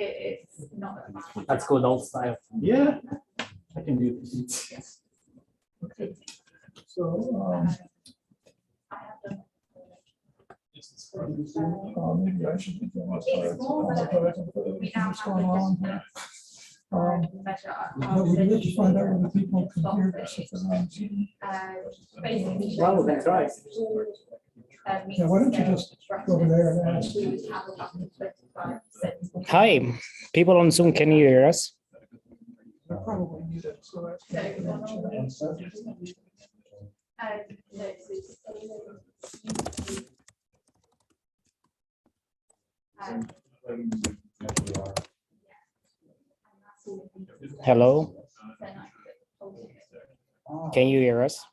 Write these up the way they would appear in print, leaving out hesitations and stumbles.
it's not that much. That's good, old style. Yeah. I can do this. Yes. Okay. So, I have done. maybe I should begin with It's more we now what's have going on here. measure. But we need to find out whether people can hear this if they're on Zoom. Basically. Well, that's right. Yeah, why don't you just go over there and ask? We would have about 25%. Hi, people on Zoom, can you hear us? They're probably muted, so that's. Hello, can you hear us?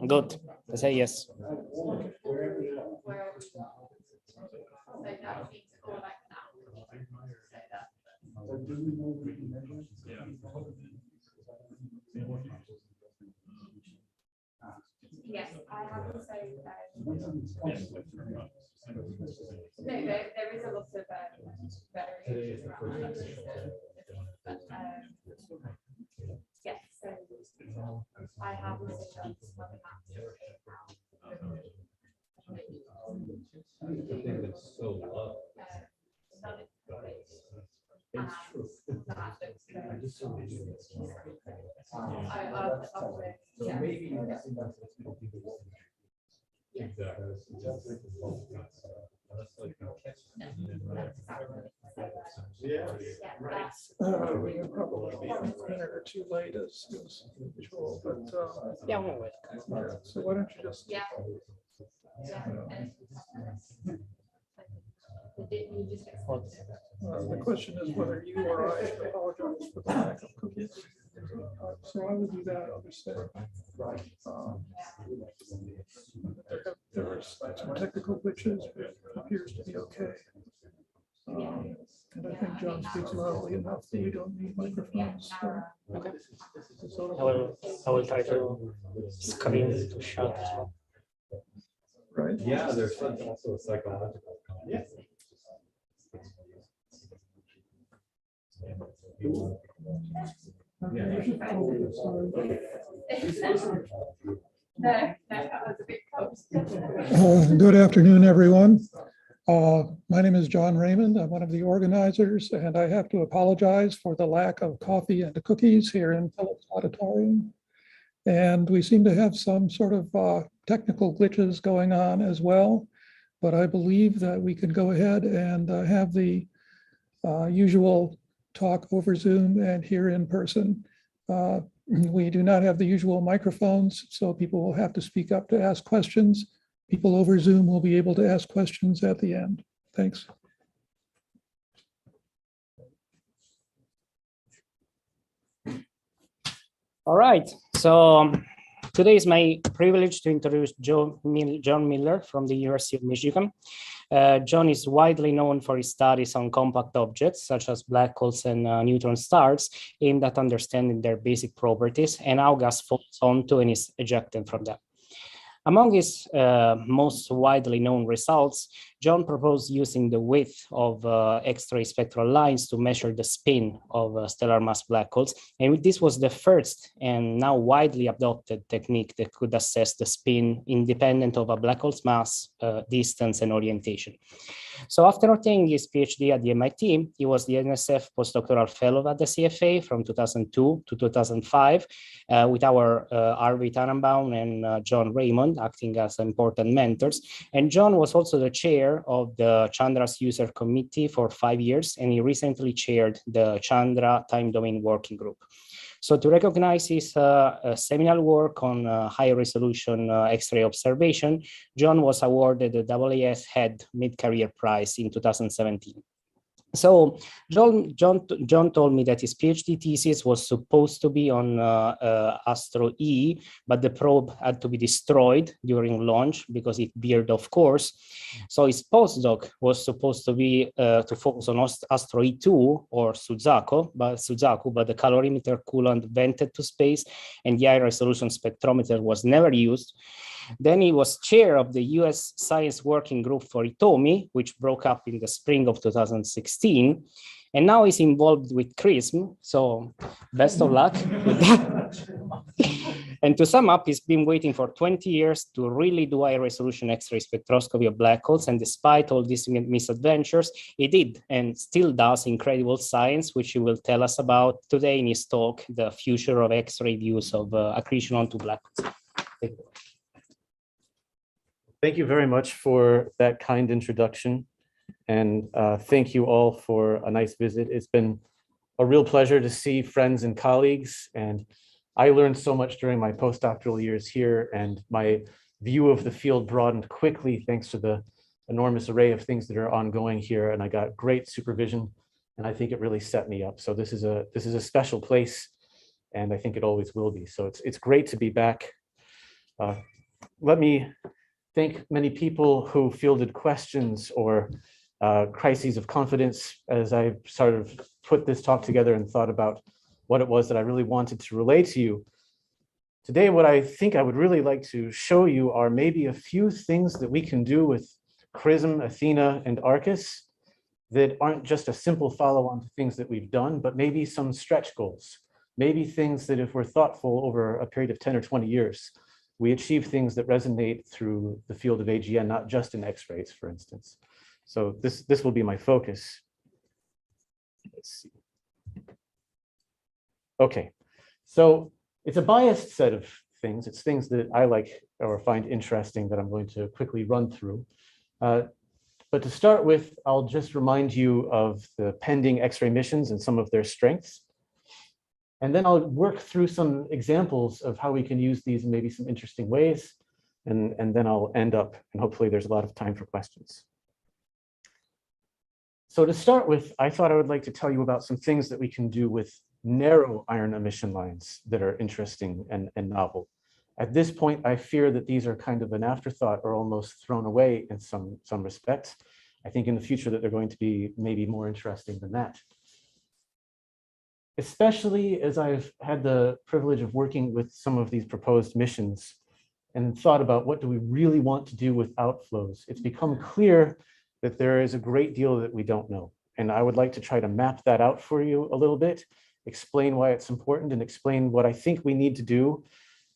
Good, I say yes. Yes, I have also. No, there is a lot of variation around that. Yes, so I have also done some other maths. We're probably a minute or two late as usual, but Yeah, we'll wait. so why don't you just? Yeah. The question is whether you or I should apologize for the lack of cookies. So I will do that, obviously. There are some technical glitches, but it appears to be okay. And I think John speaks loudly enough that we don't need microphones. So. Okay. I will try to screen to shout as well. Right? Yeah, there's also a psychological. Yeah. Good afternoon, everyone. My name is John Raymond. I'm one of the organizers, and I have to apologize for the lack of coffee and cookies here in Phillips Auditorium. And we seem to have some sort of technical glitches going on as well. But I believe that we can go ahead and have the usual talk over Zoom and here in person. We do not have the usual microphones, so people will have to speak up to ask questions. People over Zoom will be able to ask questions at the end. Thanks. All right, so today is my privilege to introduce John Miller from the University of Michigan. John is widely known for his studies on compact objects, such as black holes and neutron stars, aimed at understanding their basic properties and how gas falls onto and is ejected from them. Among his most widely known results, John proposed using the width of X-ray spectral lines to measure the spin of stellar mass black holes. And this was the first and now widely adopted technique that could assess the spin independent of a black hole's mass, distance, and orientation. So after obtaining his PhD at the MIT, he was the NSF postdoctoral fellow at the CFA from 2002 to 2005, with our Arvi Tannenbaum and John Raymond acting as important mentors. And John was also the chair of the Chandra's User Committee for 5 years, and he recently chaired the Chandra Time Domain Working Group. So to recognize his seminal work on high-resolution X-ray observation, John was awarded the AAS Head Mid-Career Prize in 2017. So John told me that his PhD thesis was supposed to be on Astro E, but the probe had to be destroyed during launch because it veered off course. So his postdoc was supposed to be to focus on Astro E2 or Suzaku, but the calorimeter coolant vented to space and the high resolution spectrometer was never used. Then he was chair of the US Science Working Group for Itomi, which broke up in the spring of 2016. And now he's involved with Prism. So best of luck with that. And to sum up, he's been waiting for 20 years to really do high resolution X-ray spectroscopy of black holes. And despite all these misadventures, he did and still does incredible science, which he will tell us about today in his talk, The Future of X-ray Views of Accretion onto Black Holes. Thank you very much for that kind introduction. And thank you all for a nice visit. It's been a real pleasure to see friends and colleagues. And I learned so much during my postdoctoral years here, and my view of the field broadened quickly thanks to the enormous array of things that are ongoing here. And I got great supervision, and I think it really set me up. So this is a special place, and I think it always will be. So it's great to be back. Let me thank many people who fielded questions or crises of confidence as I sort of put this talk together and thought about what it was that I really wanted to relay to you. Today, what I think I would really like to show you are maybe a few things that we can do with Prism, Athena, and Arcus that aren't just a simple follow-on to things that we've done, but maybe some stretch goals, maybe things that if we're thoughtful over a period of 10 or 20 years, we achieve things that resonate through the field of AGN, not just in X-rays, for instance. So this will be my focus. Let's see. Okay, so it's a biased set of things. It's things that I like or find interesting that I'm going to quickly run through. But to start with, I'll just remind you of the pending X-ray missions and some of their strengths. And then I'll work through some examples of how we can use these in maybe some interesting ways. And then I'll end up, and hopefully there's a lot of time for questions. So to start with, I thought I would like to tell you about some things that we can do with narrow iron emission lines that are interesting and novel. At this point, I fear that these are kind of an afterthought or almost thrown away in some respects. I think in the future that they're going to be maybe more interesting than that. Especially as I've had the privilege of working with some of these proposed missions and thought about what do we really want to do with outflows. It's become clear that there is a great deal that we don't know. And I would like to try to map that out for you a little bit, explain why it's important, and explain what I think we need to do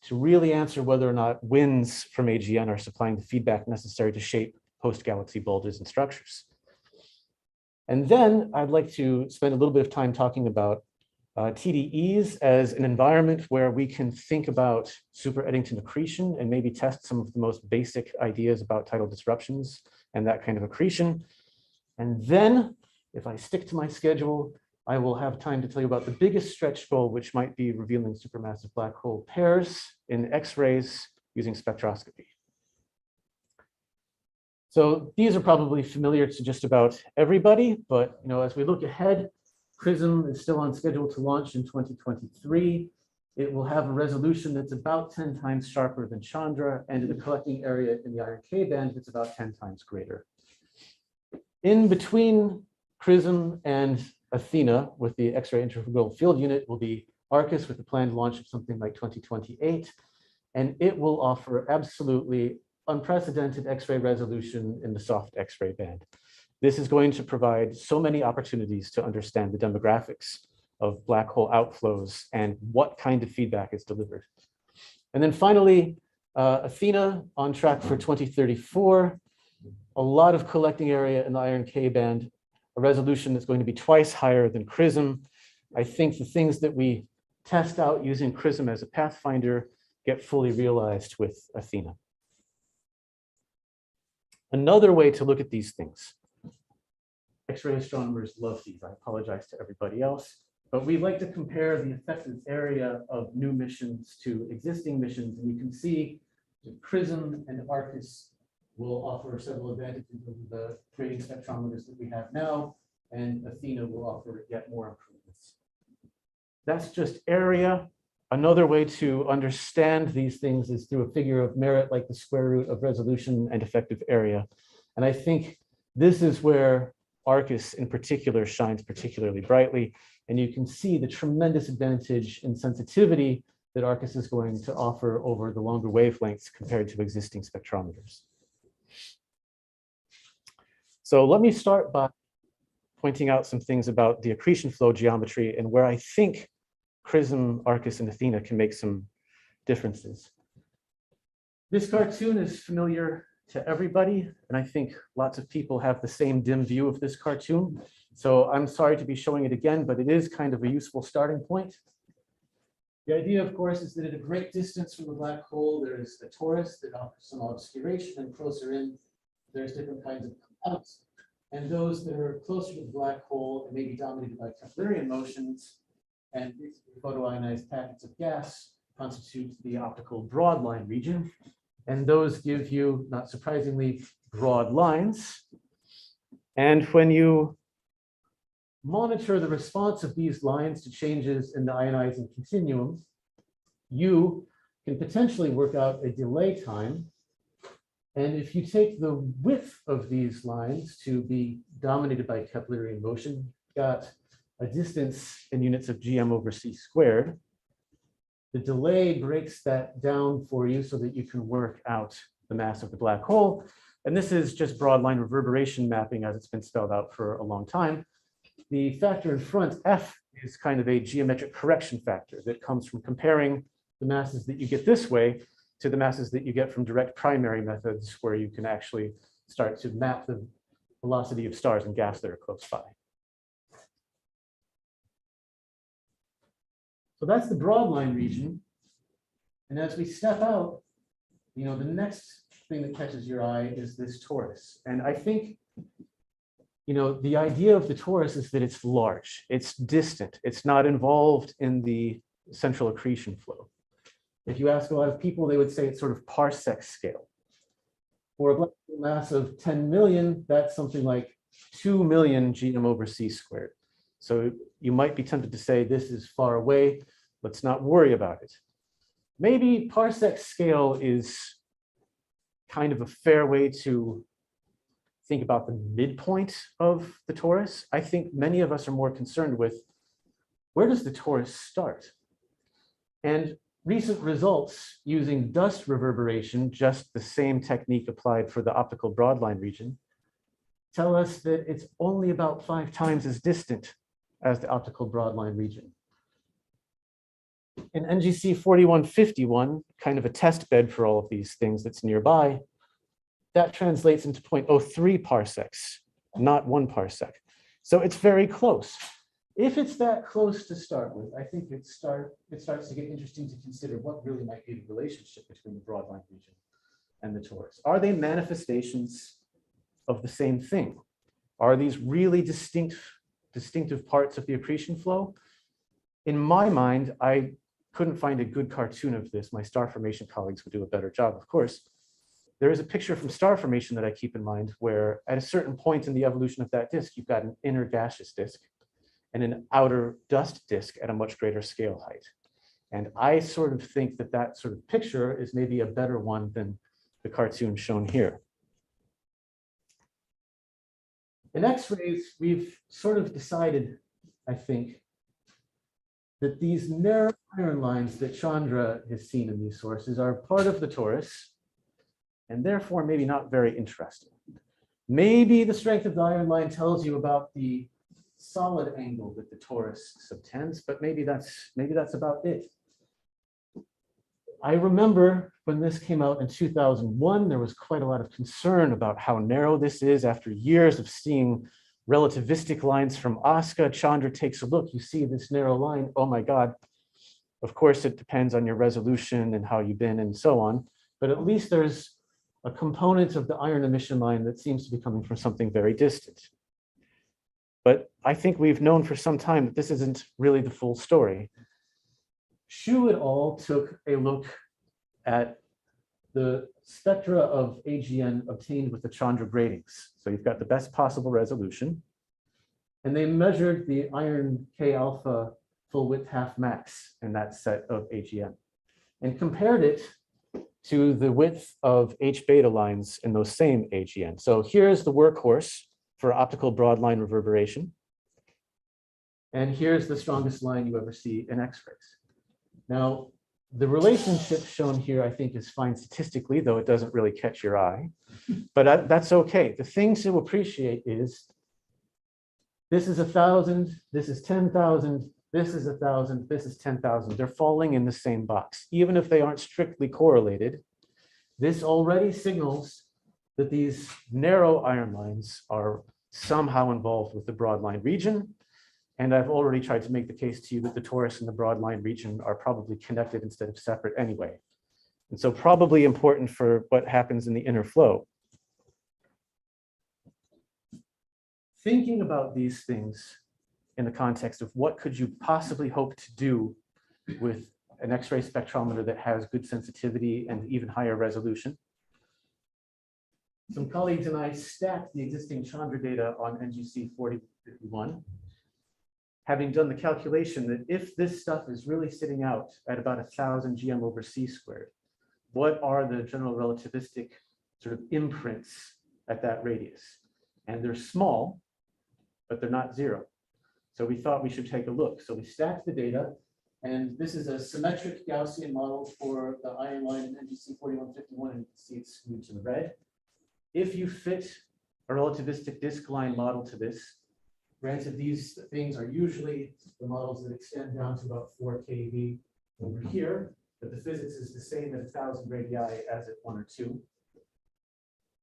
to really answer whether or not winds from AGN are supplying the feedback necessary to shape post-galaxy bulges and structures. And then I'd like to spend a little bit of time talking about TDEs as an environment where we can think about super Eddington accretion and maybe test some of the most basic ideas about tidal disruptions and that kind of accretion. And then, if I stick to my schedule, I will have time to tell you about the biggest stretch goal, which might be revealing supermassive black hole pairs in X-rays using spectroscopy. So these are probably familiar to just about everybody, but as we look ahead, Prism is still on schedule to launch in 2023. It will have a resolution that's about 10 times sharper than Chandra, and in the collecting area in the iron K band, it's about 10 times greater. In between Prism and Athena with the X-ray integral field unit will be Arcus with the planned launch of something like 2028, and it will offer absolutely unprecedented X-ray resolution in the soft X-ray band. This is going to provide so many opportunities to understand the demographics of black hole outflows and what kind of feedback is delivered. And then finally, Athena on track for 2034, a lot of collecting area in the iron K band, a resolution that's going to be twice higher than Prism. I think the things that we test out using Prism as a pathfinder get fully realized with Athena. Another way to look at these things. X-ray astronomers love these. I apologize to everybody else, but we like to compare the effective area of new missions to existing missions. And you can see that Prism and Arcus will offer several advantages over the grading spectrometers that we have now. and Athena will offer yet more improvements. That's just area. Another way to understand these things is through a figure of merit, like the square root of resolution and effective area. And I think this is where Arcus in particular shines particularly brightly. And you can see the tremendous advantage in sensitivity that Arcus is going to offer over the longer wavelengths compared to existing spectrometers. So let me start by pointing out some things about the accretion flow geometry and where I think Prism, Arcus, and Athena can make some differences. This cartoon is familiar to everybody, and I think lots of people have the same dim view of this cartoon. So I'm sorry to be showing it again, but it is kind of a useful starting point. The idea, of course, is that at a great distance from the black hole, there is a torus that offers some obscuration, and closer in, there's different kinds of clouds. And those that are closer to the black hole and may be dominated by Keplerian motions and photoionized packets of gas constitute the optical broadline region. And those give you, not surprisingly, broad lines. And when you monitor the response of these lines to changes in the ionizing continuum, you can potentially work out a delay time. And if you take the width of these lines to be dominated by Keplerian motion, got a distance in units of gm over c squared. The delay breaks that down for you so that you can work out the mass of the black hole. And this is just broadline reverberation mapping as it's been spelled out for a long time. The factor in front, F, is kind of a geometric correction factor that comes from comparing the masses that you get this way to the masses that you get from direct primary methods, where you can actually start to map the velocity of stars and gas that are close by. So that's the broadline region. And as we step out, the next thing that catches your eye is this torus. And I think, the idea of the torus is that it's large, it's distant, it's not involved in the central accretion flow. If you ask a lot of people, they would say it's sort of parsec scale. For a black hole mass of 10 million, that's something like 2 million gm over c squared. So you might be tempted to say this is far away, let's not worry about it. Maybe parsec scale is kind of a fair way to think about the midpoint of the torus. I think many of us are more concerned with, where does the torus start? And recent results using dust reverberation, just the same technique applied for the optical broadline region, tell us that it's only about 5 times as distant as the optical broadline region. In NGC 4151, kind of a test bed for all of these things that's nearby, that translates into 0.03 parsecs, not 1 parsec. So it's very close. If it's that close to start with, I think it starts to get interesting to consider what really might be the relationship between the broadline region and the torus. Are they manifestations of the same thing? Are these really distinctive parts of the accretion flow? In my mind, I couldn't find a good cartoon of this. My star formation colleagues would do a better job, of course. There is a picture from star formation that I keep in mind where at a certain point in the evolution of that disk, you've got an inner gaseous disk and an outer dust disk at a much greater scale height. And I sort of think that that sort of picture is maybe a better one than the cartoon shown here. In X-rays, we've sort of decided, I think, that these narrow iron lines that Chandra has seen in these sources are part of the torus, and therefore maybe not very interesting. Maybe the strength of the iron line tells you about the solid angle that the torus subtends, but maybe that's about it. I remember when this came out in 2001, there was quite a lot of concern about how narrow this is. After years of seeing relativistic lines from Oscar, Chandra takes a look, you see this narrow line, oh my God. Of course, it depends on your resolution and how you've been and so on, but at least there's a component of the iron emission line that seems to be coming from something very distant. But I think we've known for some time that this isn't really the full story. Xu et al. Took a look at the spectra of AGN obtained with the Chandra gratings. So you've got the best possible resolution. And they measured the iron K alpha full width half max in that set of AGN and compared it to the width of H beta lines in those same AGN. So here's the workhorse for optical broadline reverberation. And here's the strongest line you ever see in X-rays. Now, the relationship shown here, I think, is fine statistically, though it doesn't really catch your eye. But that's okay. The thing to appreciate is this is 1,000, this is 10,000, this is 1,000, this is 10,000. They're falling in the same box. Even if they aren't strictly correlated, this already signals that these narrow iron lines are somehow involved with the broadline region. And I've already tried to make the case to you that the Taurus and the broadline region are probably connected instead of separate anyway. And so probably important for what happens in the inner flow. Thinking about these things in the context of what could you possibly hope to do with an X-ray spectrometer that has good sensitivity and even higher resolution. Some colleagues and I stacked the existing Chandra data on NGC 4051, having done the calculation that if this stuff is really sitting out at about 1,000 GM over C squared, what are the general relativistic sort of imprints at that radius? And they're small, but they're not zero. So we thought we should take a look. So we stacked the data, and this is a symmetric Gaussian model for the iron line in NGC 4151, and you can see it's skewed to the red. If you fit a relativistic disk line model to this, granted these things are usually the models that extend down to about 4 kV over here, but the physics is the same at 1,000 radii as at 1 or 2.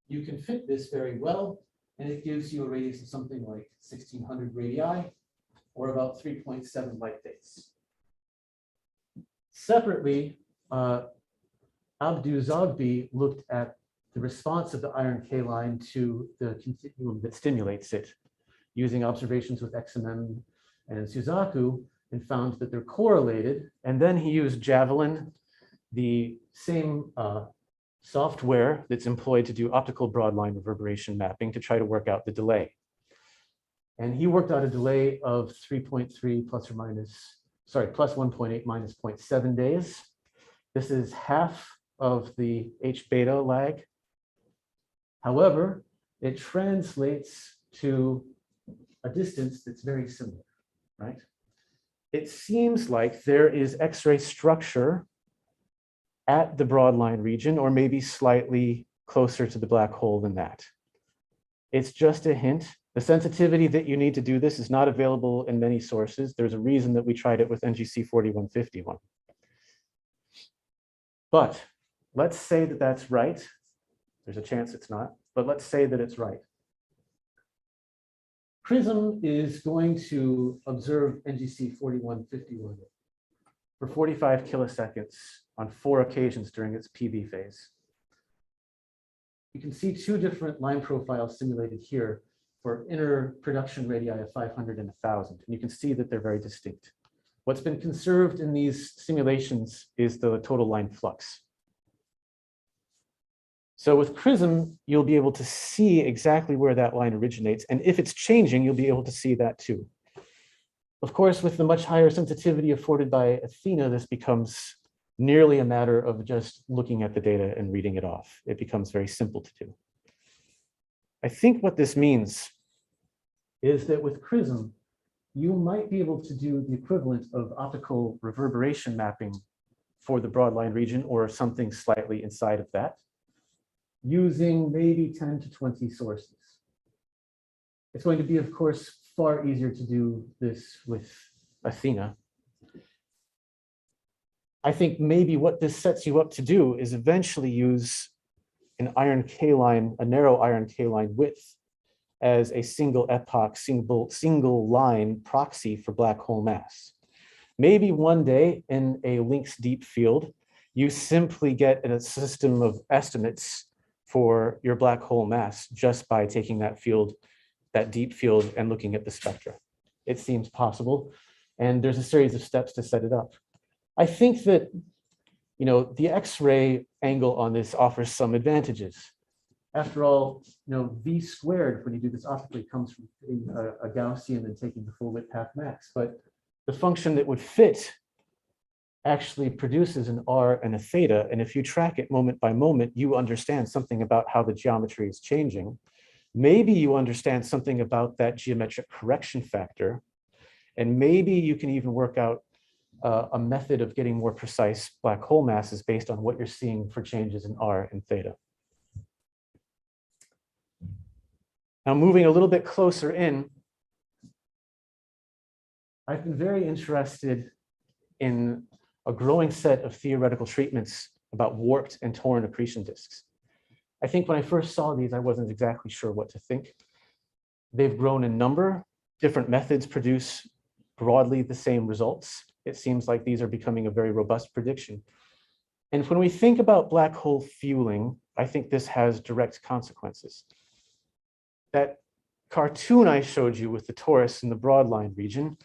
You can fit this very well, and it gives you a radius of something like 1,600 radii, or about 3.7 light days. Separately, Abdu-Zogby looked at the response of the iron K line to the continuum that stimulates it, using observations with XMM and Suzaku, and found that they're correlated. And then he used Javelin, the same software that's employed to do optical broadline reverberation mapping, to try to work out the delay. And he worked out a delay of 3.3 plus 1.8 minus 0.7 days. This is half of the H beta lag. However, it translates to a distance that's very similar, right? It seems like there is X-ray structure at the broadline region, or maybe slightly closer to the black hole than that. It's just a hint. The sensitivity that you need to do this is not available in many sources. There's a reason that we tried it with NGC 4151. But let's say that that's right. There's a chance it's not, but let's say that it's right. Prism is going to observe NGC 4151 for 45 kiloseconds on 4 occasions during its PV phase. You can see 2 different line profiles simulated here for inner production radii of 500 and 1,000. And you can see that they're very distinct. What's been conserved in these simulations is the total line flux. So with Prism, you'll be able to see exactly where that line originates. And if it's changing, you'll be able to see that too. Of course, with the much higher sensitivity afforded by Athena, this becomes nearly a matter of just looking at the data and reading it off. It becomes very simple to do. I think what this means is that with Prism, you might be able to do the equivalent of optical reverberation mapping for the broadline region, or something slightly inside of that, using maybe 10 to 20 sources. It's going to be, of course, far easier to do this with Athena. I think maybe what this sets you up to do is eventually use an iron K line, a narrow iron K line width, as a single epoch, single line proxy for black hole mass. Maybe one day in a Lynx deep field, you simply get a system of estimates for your black hole mass just by taking that field, that deep field, and looking at the spectra. It seems possible, and there's a series of steps to set it up. I think that, the X-ray angle on this offers some advantages. After all, V squared, when you do this optically, comes from fitting a Gaussian and taking the full width half max. But the function that would fit actually produces an R and a theta. And if you track it moment by moment, you understand something about how the geometry is changing. Maybe you understand something about that geometric correction factor. And maybe you can even work out a method of getting more precise black hole masses based on what you're seeing for changes in R and theta. Now, moving a little bit closer in, I've been very interested in a growing set of theoretical treatments about warped and torn accretion disks. I think when I first saw these, I wasn't exactly sure what to think. They've grown in number. Different methods produce broadly the same results. It seems like these are becoming a very robust prediction. And when we think about black hole fueling, I think this has direct consequences. That cartoon I showed you with the Taurus in the Broadline region,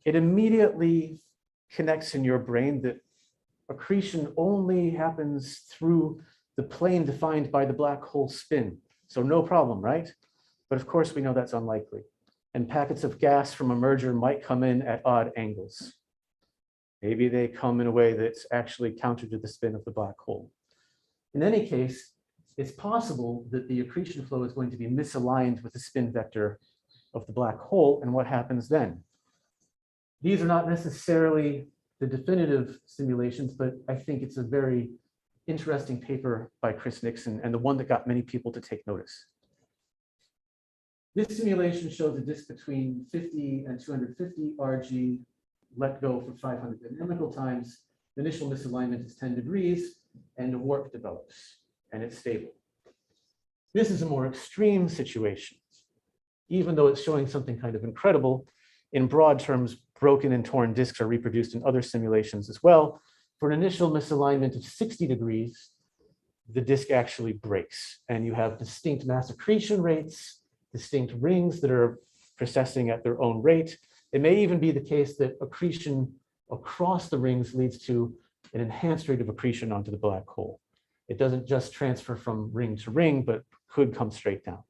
it immediately connects in your brain that accretion only happens through the plane defined by the black hole spin. So no problem, right? But of course, we know that's unlikely. And packets of gas from a merger might come in at odd angles. Maybe they come in a way that's actually counter to the spin of the black hole. In any case, it's possible that the accretion flow is going to be misaligned with the spin vector of the black hole, and what happens then? These are not necessarily the definitive simulations, but I think it's a very interesting paper by Chris Nixon and the one that got many people to take notice. This simulation shows a disk between 50 and 250 Rg let go for 500 dynamical times. The initial misalignment is 10 degrees, and a warp develops, and it's stable. This is a more extreme situation. Even though it's showing something kind of incredible, in broad terms, broken and torn disks are reproduced in other simulations as well. For an initial misalignment of 60 degrees, the disk actually breaks, and you have distinct mass accretion rates, distinct rings that are precessing at their own rate. It may even be the case that accretion across the rings leads to an enhanced rate of accretion onto the black hole. It doesn't just transfer from ring to ring, but could come straight down.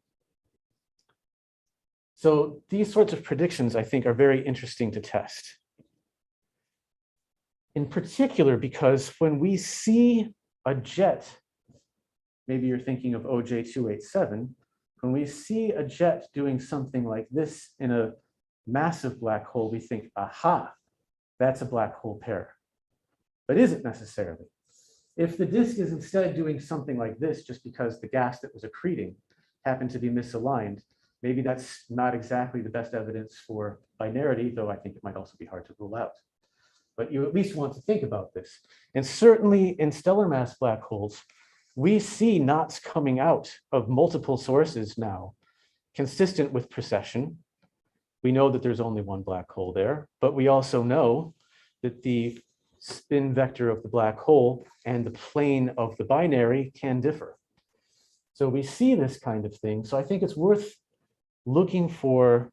So these sorts of predictions, I think, are very interesting to test. In particular, because when we see a jet, maybe you're thinking of OJ287, when we see a jet doing something like this in a massive black hole, we think, aha, that's a black hole pair. But is it necessarily? If the disk is instead doing something like this just because the gas that was accreting happened to be misaligned, maybe that's not exactly the best evidence for binarity, though I think it might also be hard to rule out. But you at least want to think about this. And certainly in stellar mass black holes, we see knots coming out of multiple sources now, consistent with precession. We know that there's only one black hole there, but we also know that the spin vector of the black hole and the plane of the binary can differ. So we see this kind of thing. So I think it's worth looking for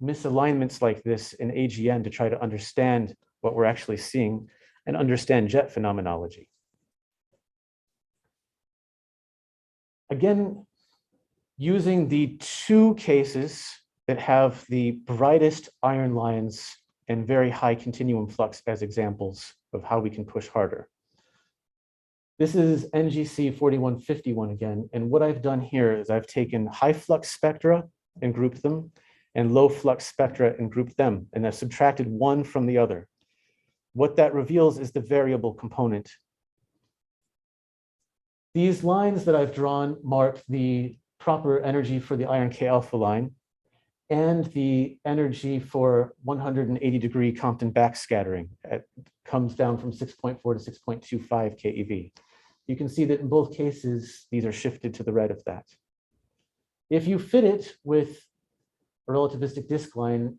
misalignments like this in AGN to try to understand what we're actually seeing and understand jet phenomenology. Again, using the two cases that have the brightest iron lines and very high continuum flux as examples of how we can push harder. This is NGC 4151 again, and what I've done here is I've taken high flux spectra and grouped them, and low flux spectra and grouped them, and I've subtracted one from the other. What that reveals is the variable component. These lines that I've drawn mark the proper energy for the iron K alpha line and the energy for 180-degree Compton backscattering. It comes down from 6.4 to 6.25 keV. You can see that in both cases, these are shifted to the right of that. If you fit it with a relativistic disk line,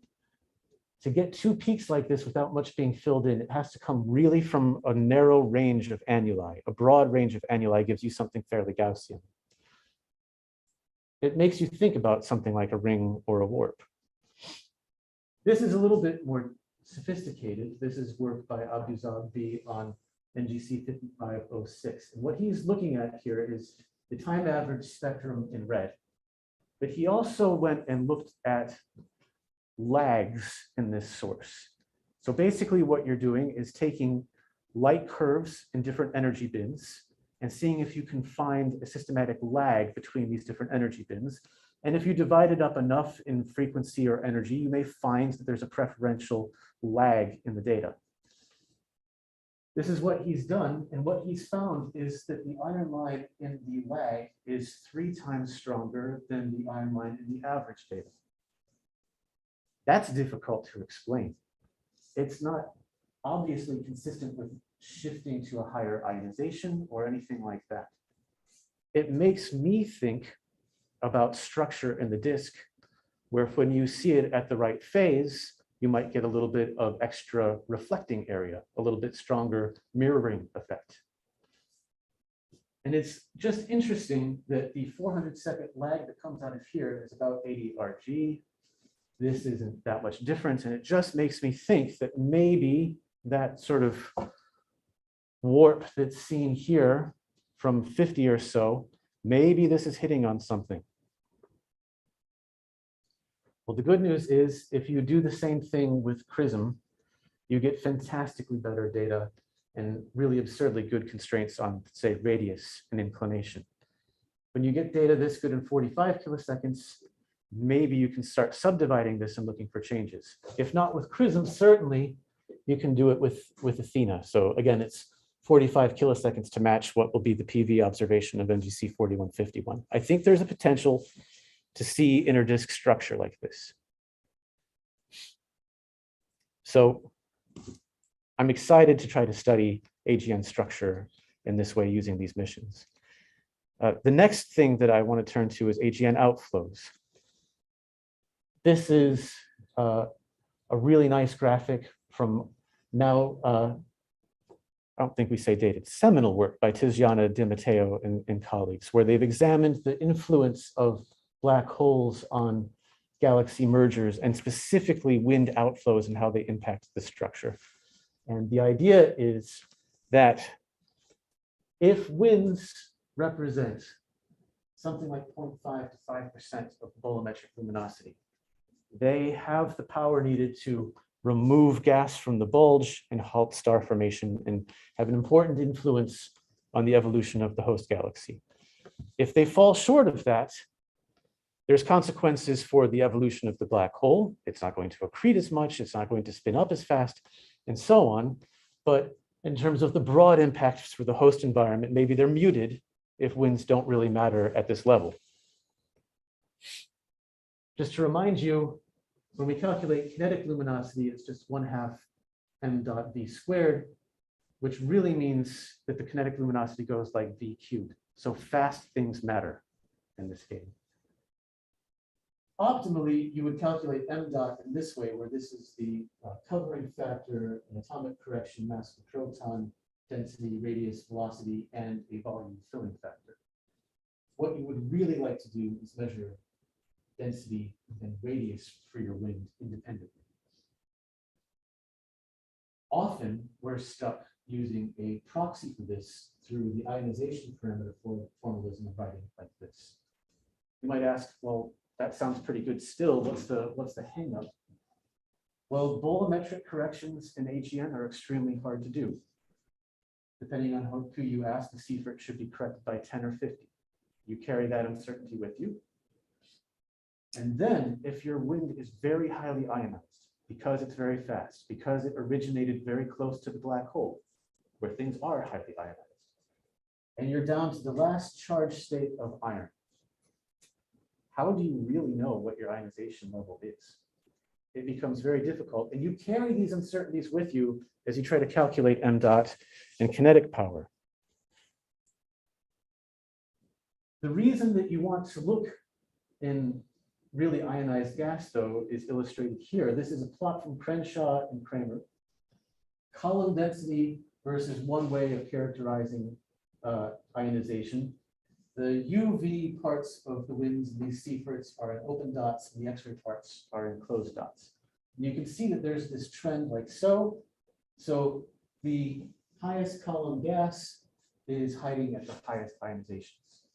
to get two peaks like this without much being filled in, it has to come really from a narrow range of annuli. A broad range of annuli gives you something fairly Gaussian. It makes you think about something like a ring or a warp. This is a little bit more sophisticated. This is work by Abduzab B on NGC 5506. And what he's looking at here is the time average spectrum in red. But he also went and looked at lags in this source. So basically what you're doing is taking light curves in different energy bins and seeing if you can find a systematic lag between these different energy bins. And if you divide it up enough in frequency or energy, you may find that there's a preferential lag in the data. This is what he's done, and what he's found is that the iron line in the lag is 3 times stronger than the iron line in the average data. That's difficult to explain. It's not obviously consistent with shifting to a higher ionization or anything like that. It makes me think about structure in the disk, where when you see it at the right phase, you might get a little bit of extra reflecting area, a little bit stronger mirroring effect. And it's just interesting that the 400-second lag that comes out of here is about 80 Rg. This isn't that much difference, and it just makes me think that maybe that sort of warp that's seen here from 50 or so, maybe this is hitting on something. Well, the good news is if you do the same thing with Prism, you get fantastically better data and really absurdly good constraints on, say, radius and inclination. When you get data this good in 45 kiloseconds, maybe you can start subdividing this and looking for changes. If not with Prism, certainly you can do it with Athena. So again, it's 45 kiloseconds to match what will be the PV observation of MGC 4151. I think there's a potential to see inner disk structure like this. So I'm excited to try to study AGN structure in this way using these missions. The next thing that I want to turn to is AGN outflows. This is a really nice graphic from now, I don't think we say dated, seminal work by Tiziana Di Matteo and colleagues, where they've examined the influence of black holes on galaxy mergers and specifically wind outflows and how they impact the structure. And the idea is that if winds represent something like 0.5 to 5% of bolometric luminosity, they have the power needed to remove gas from the bulge and halt star formation and have an important influence on the evolution of the host galaxy. If they fall short of that, there's consequences for the evolution of the black hole. It's not going to accrete as much, it's not going to spin up as fast, and so on. But in terms of the broad impacts for the host environment, maybe they're muted if winds don't really matter at this level. Just to remind you, when we calculate kinetic luminosity, it's just 1/2 m dot v squared, which really means that the kinetic luminosity goes like v cubed. So fast things matter in this game. Optimally, you would calculate m dot in this way, where this is the covering factor, an atomic correction, mass of the proton, density, radius, velocity, and a volume filling factor. What you would really like to do is measure density and radius for your wind independently. Often, we're stuck using a proxy for this through the ionization parameter formalism of writing like this. You might ask, well, that sounds pretty good still. What's the hang up? Well, bolometric corrections in AGN are extremely hard to do. Depending on who you ask, the CFERT should be corrected by 10 or 50. You carry that uncertainty with you. And then if your wind is very highly ionized, because it's very fast, because it originated very close to the black hole, where things are highly ionized, and you're down to the last charge state of iron, how do you really know what your ionization level is? It becomes very difficult, and you carry these uncertainties with you as you try to calculate m dot and kinetic power. The reason that you want to look in really ionized gas, though, is illustrated here. This is a plot from Crenshaw and Kramer. Column density versus one way of characterizing ionization. The UV parts of the winds in these CFERTs are in open dots, and the X-ray parts are in closed dots. And you can see that there's this trend like so. So the highest column gas is hiding at the highest ionizations.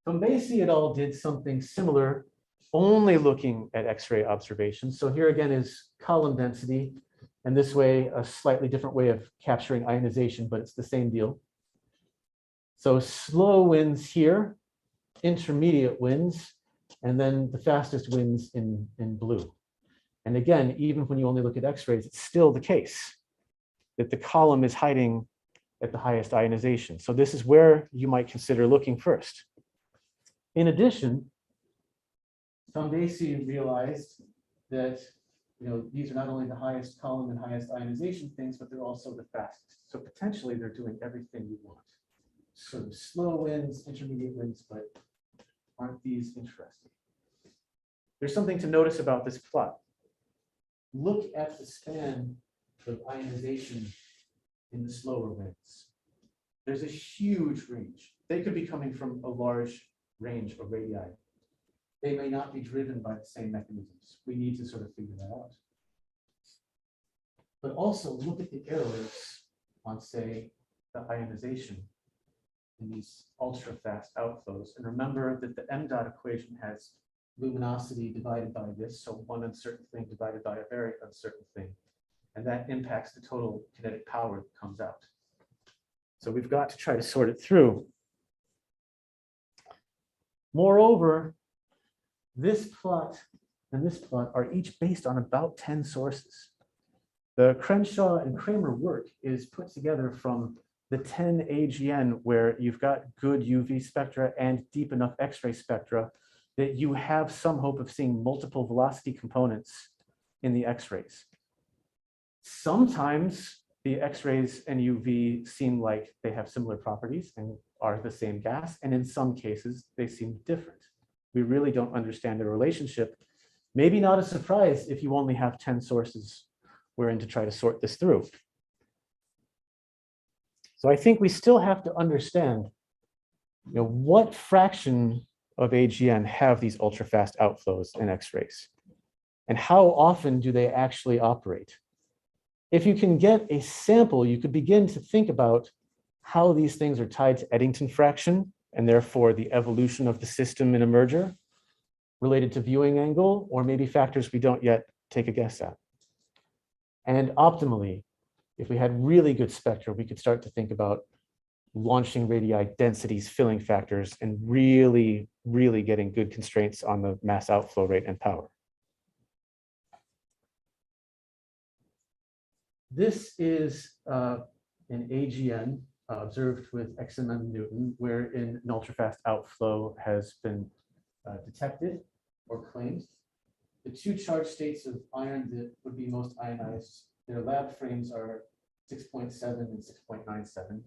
Tombesi et al. Did something similar, only looking at X-ray observations. So here again is column density, and this way a slightly different way of capturing ionization, but it's the same deal. So slow winds here, intermediate winds, and then the fastest winds in blue. And again, even when you only look at X-rays, it's still the case that the column is hiding at the highest ionization. So this is where you might consider looking first. In addition, Tombesi realized that these are not only the highest column and highest ionization things, but they're also the fastest. So potentially they're doing everything you want. So slow winds, intermediate winds, but aren't these interesting? There's something to notice about this plot. Look at the span of ionization in the slower winds. There's a huge range. They could be coming from a large range of radii. They may not be driven by the same mechanisms. We need to sort of figure that out. But also look at the errors on, say, the ionization in these ultra-fast outflows. And remember that the m dot equation has luminosity divided by this, so one uncertain thing divided by a very uncertain thing. And that impacts the total kinetic power that comes out. So we've got to try to sort it through. Moreover, this plot and this plot are each based on about 10 sources. The Crenshaw and Kramer work is put together from the 10 AGN, where you've got good UV spectra and deep enough X-ray spectra that you have some hope of seeing multiple velocity components in the X-rays. Sometimes the X-rays and UV seem like they have similar properties and are the same gas, and in some cases they seem different. We really don't understand the relationship. Maybe not a surprise if you only have 10 sources wherein to try to sort this through. So I think we still have to understand, what fraction of AGN have these ultra-fast outflows and X-rays, and how often do they actually operate? If you can get a sample, you could begin to think about how these things are tied to Eddington fraction, and therefore the evolution of the system in a merger, related to viewing angle, or maybe factors we don't yet take a guess at. And optimally, if we had really good spectra, we could start to think about launching radii densities, filling factors, and really, really getting good constraints on the mass outflow rate and power. This is an AGN observed with XMM Newton, wherein an ultrafast outflow has been detected or claimed. The two charge states of iron that would be most ionized, their lab frames are 6.7 and 6.97,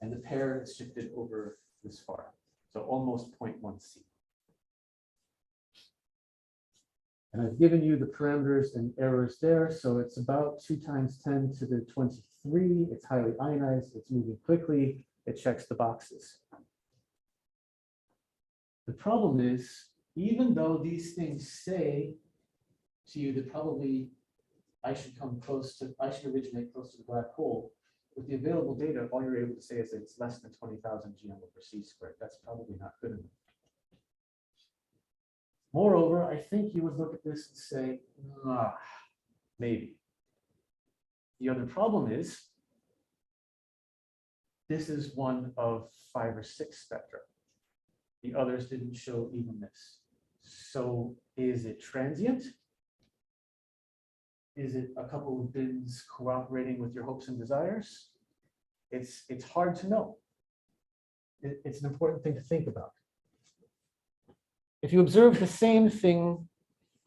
and the pair is shifted over this far, so almost 0.1 C. And I've given you the parameters and errors there, so it's about 2 times 10 to the 23. It's highly ionized, it's moving quickly, it checks the boxes. The problem is, even though these things say to you that probably I should originate close to the black hole, with the available data, all you're able to say is that it's less than 20,000 GM over C squared. That's probably not good enough. Moreover, I think you would look at this and say, maybe. The other problem is, this is one of 5 or 6 spectra. The others didn't show even this. So is it transient? Is it a couple of bins cooperating with your hopes and desires? It's hard to know. It's an important thing to think about. If you observe the same thing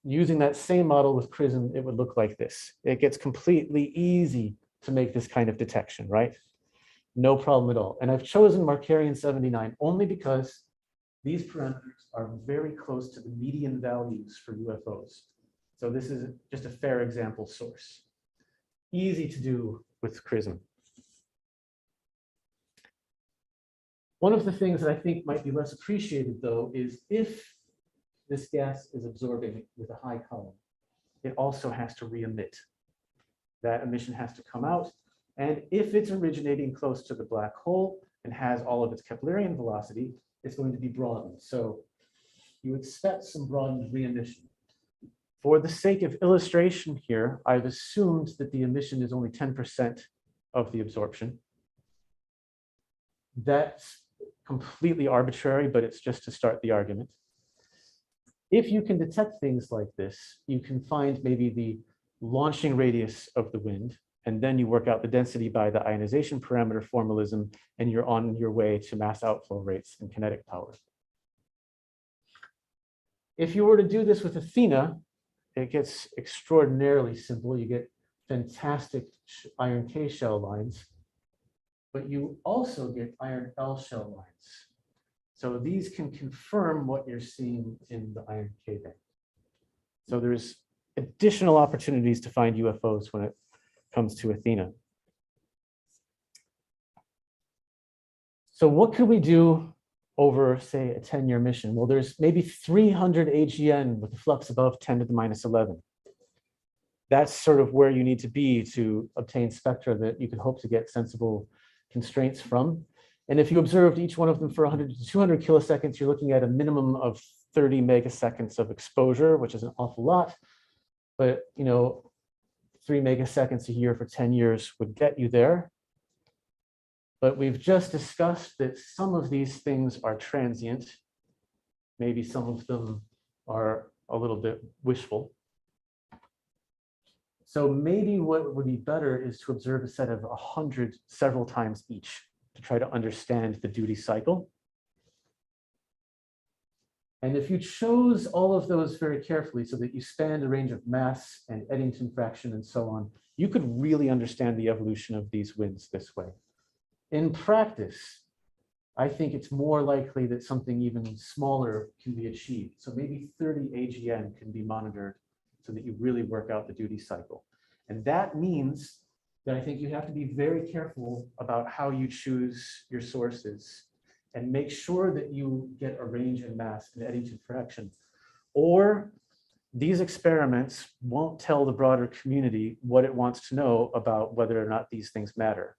using that same model with Prism, it would look like this. It gets completely easy to make this kind of detection, right? No problem at all. And I've chosen Markarian 79 only because these parameters are very close to the median values for UFOs. So this is just a fair example source. Easy to do with Prism. One of the things that I think might be less appreciated, though, is if this gas is absorbing with a high column, it also has to re-emit. That emission has to come out. And if it's originating close to the black hole, and has all of its Keplerian velocity, it's going to be broadened. So you expect some broadened re-emission. For the sake of illustration here, I've assumed that the emission is only 10% of the absorption. That's completely arbitrary, but it's just to start the argument. If you can detect things like this, you can find maybe the launching radius of the wind, and then you work out the density by the ionization parameter formalism, and you're on your way to mass outflow rates and kinetic power. If you were to do this with Athena, it gets extraordinarily simple. You get fantastic iron K shell lines, but you also get iron L shell lines. So these can confirm what you're seeing in the iron K band. So there's additional opportunities to find UFOs when it comes to Athena. So what could we do over, say, a 10-year mission? Well, there's maybe 300 AGN with a flux above 10 to the minus 11. That's sort of where you need to be to obtain spectra that you can hope to get sensible constraints from. And if you observed each one of them for 100 to 200 kiloseconds, you're looking at a minimum of 30 megaseconds of exposure, which is an awful lot. But, 3 megaseconds a year for 10 years would get you there. But we've just discussed that some of these things are transient. Maybe some of them are a little bit wishful. So maybe what would be better is to observe a set of 100 several times each to try to understand the duty cycle. And if you chose all of those very carefully so that you span the range of mass and Eddington fraction and so on, you could really understand the evolution of these winds this way. In practice, I think it's more likely that something even smaller can be achieved. So maybe 30 AGN can be monitored so that you really work out the duty cycle. And that means that I think you have to be very careful about how you choose your sources and make sure that you get a range in mass and Eddington fraction. Or these experiments won't tell the broader community what it wants to know about whether or not these things matter.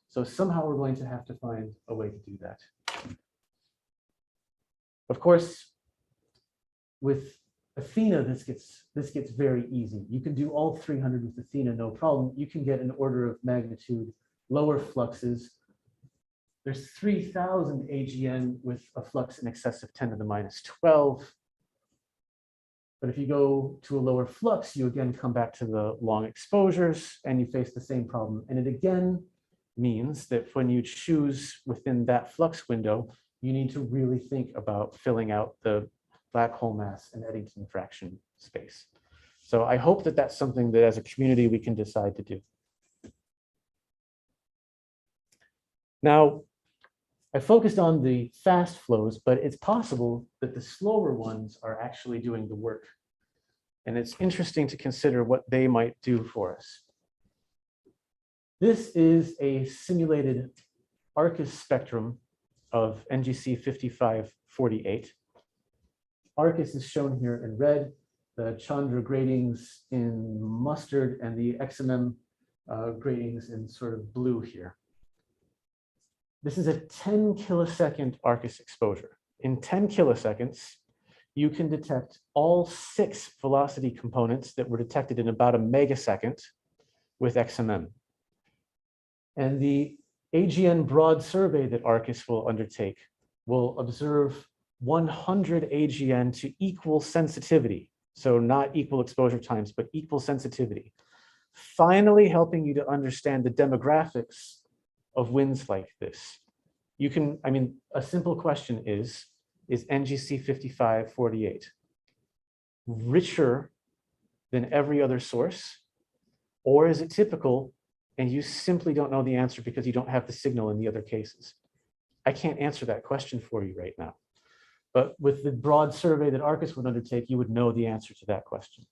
So somehow we're going to have to find a way to do that. Of course, with Athena, this gets very easy. You can do all 300 with Athena, no problem. You can get an order of magnitude lower fluxes. There's 3,000 AGN with a flux in excess of 10 to the minus 12. But if you go to a lower flux, you again come back to the long exposures and you face the same problem. And it again means that when you choose within that flux window, you need to really think about filling out the black hole mass and Eddington fraction space. So I hope that that's something that as a community we can decide to do. Now, I focused on the fast flows, but it's possible that the slower ones are actually doing the work. And it's interesting to consider what they might do for us. This is a simulated Arcus spectrum of NGC 5548. Arcus is shown here in red, the Chandra gratings in mustard, and the XMM gratings in sort of blue here. This is a 10 kilosecond Arcus exposure. In 10 kiloseconds, you can detect all 6 velocity components that were detected in about a megasecond with XMM. And the AGN broad survey that Arcus will undertake will observe 100 AGN to equal sensitivity. So not equal exposure times, but equal sensitivity. Finally helping you to understand the demographics of winds like this. You can, a simple question is NGC 5548 richer than every other source? Or is it typical and you simply don't know the answer because you don't have the signal in the other cases? I can't answer that question for you right now. But with the broad survey that Arcus would undertake, you would know the answer to that question.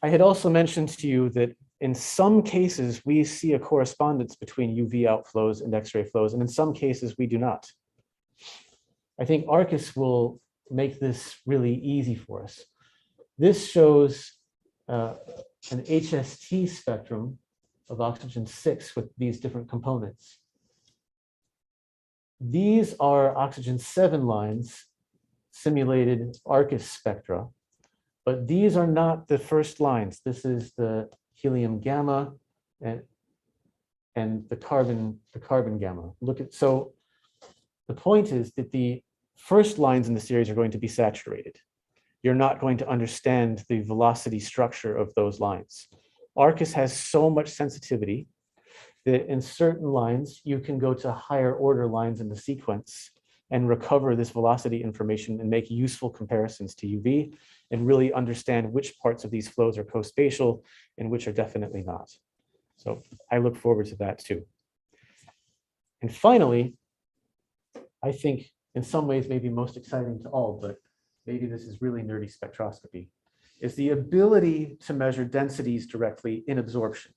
I had also mentioned to you that in some cases, we see a correspondence between UV outflows and X-ray flows, and in some cases, we do not. I think Arcus will make this really easy for us. This shows an HST spectrum of oxygen 6 with these different components. These are oxygen 7 lines simulated Arcus spectra, but these are not the first lines. This is the helium gamma and the carbon gamma. So the point is that the first lines in the series are going to be saturated. You're not going to understand the velocity structure of those lines. Arcus has so much sensitivity that in certain lines, you can go to higher order lines in the sequence and recover this velocity information and make useful comparisons to UV and really understand which parts of these flows are co-spatial and which are definitely not. So I look forward to that too. And finally, I think in some ways maybe most exciting to all, but maybe this is really nerdy spectroscopy, is the ability to measure densities directly in absorption.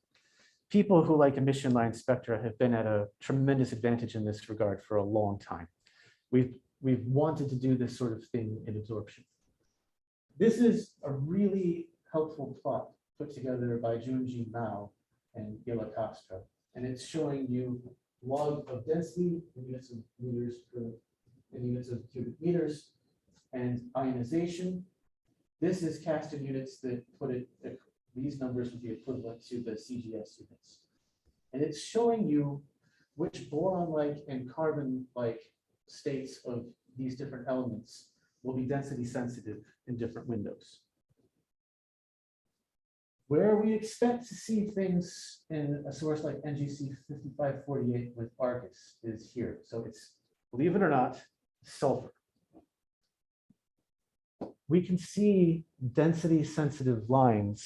People who like emission-line spectra have been at a tremendous advantage in this regard for a long time. We've wanted to do this sort of thing in absorption. This is a really helpful plot put together by Junji Mao and Gila Castra, and it's showing you log of density in units of meters per in units of cubic meters, and ionization. This is cast in units that put it, these numbers would be equivalent to the CGS units. And it's showing you which boron-like and carbon-like states of these different elements will be density sensitive in different windows. Where we expect to see things in a source like NGC 5548 with Arcus is here. So it's, believe it or not, sulfur. We can see density sensitive lines,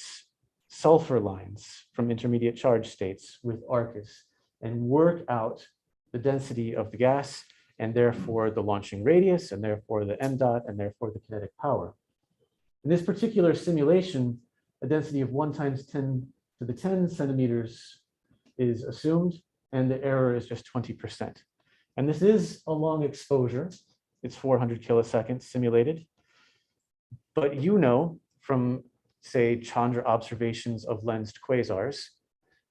sulfur lines from intermediate charge states with Arcus and work out the density of the gas and therefore the launching radius and therefore the m dot and therefore the kinetic power. In this particular simulation, a density of 1 × 10⁻⁻10 centimeters is assumed, and the error is just 20%. And this is a long exposure. It's 400 kiloseconds simulated. But you know from, say, Chandra observations of lensed quasars,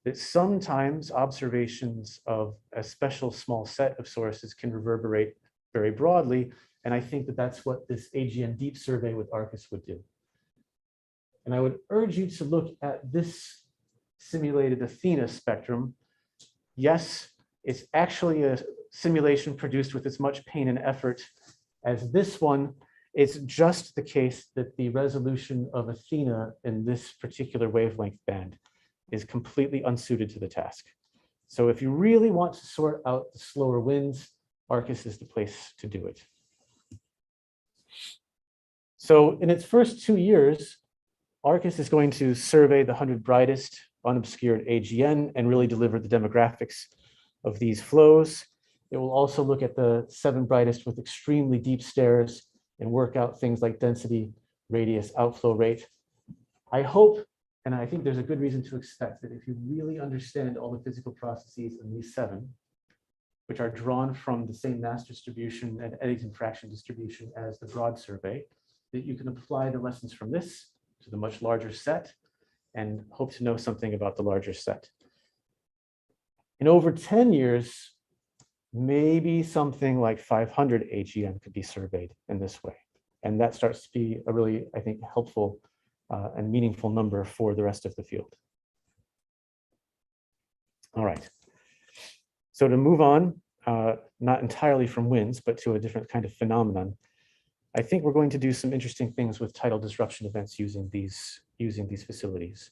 that sometimes observations of a special small set of sources can reverberate very broadly. And I think that that's what this AGN deep survey with Arcus would do. And I would urge you to look at this simulated Athena spectrum. Yes, it's actually a simulation produced with as much pain and effort as this one. It's just the case that the resolution of Athena in this particular wavelength band is completely unsuited to the task. So if you really want to sort out the slower winds, Arcus is the place to do it. So in its first 2 years, Arcus is going to survey the 100 brightest unobscured AGN and really deliver the demographics of these flows. It will also look at the 7 brightest with extremely deep stares and work out things like density, radius, outflow rate. I hope, and I think there's a good reason to expect that if you really understand all the physical processes in these 7, which are drawn from the same mass distribution and Eddington fraction distribution as the broad survey, that you can apply the lessons from this to the much larger set and hope to know something about the larger set. In over 10 years, maybe something like 500 AGN could be surveyed in this way. And that starts to be a really, I think, helpful and meaningful number for the rest of the field. All right. So to move on, not entirely from winds, but to a different kind of phenomenon, I think we're going to do some interesting things with tidal disruption events using these facilities.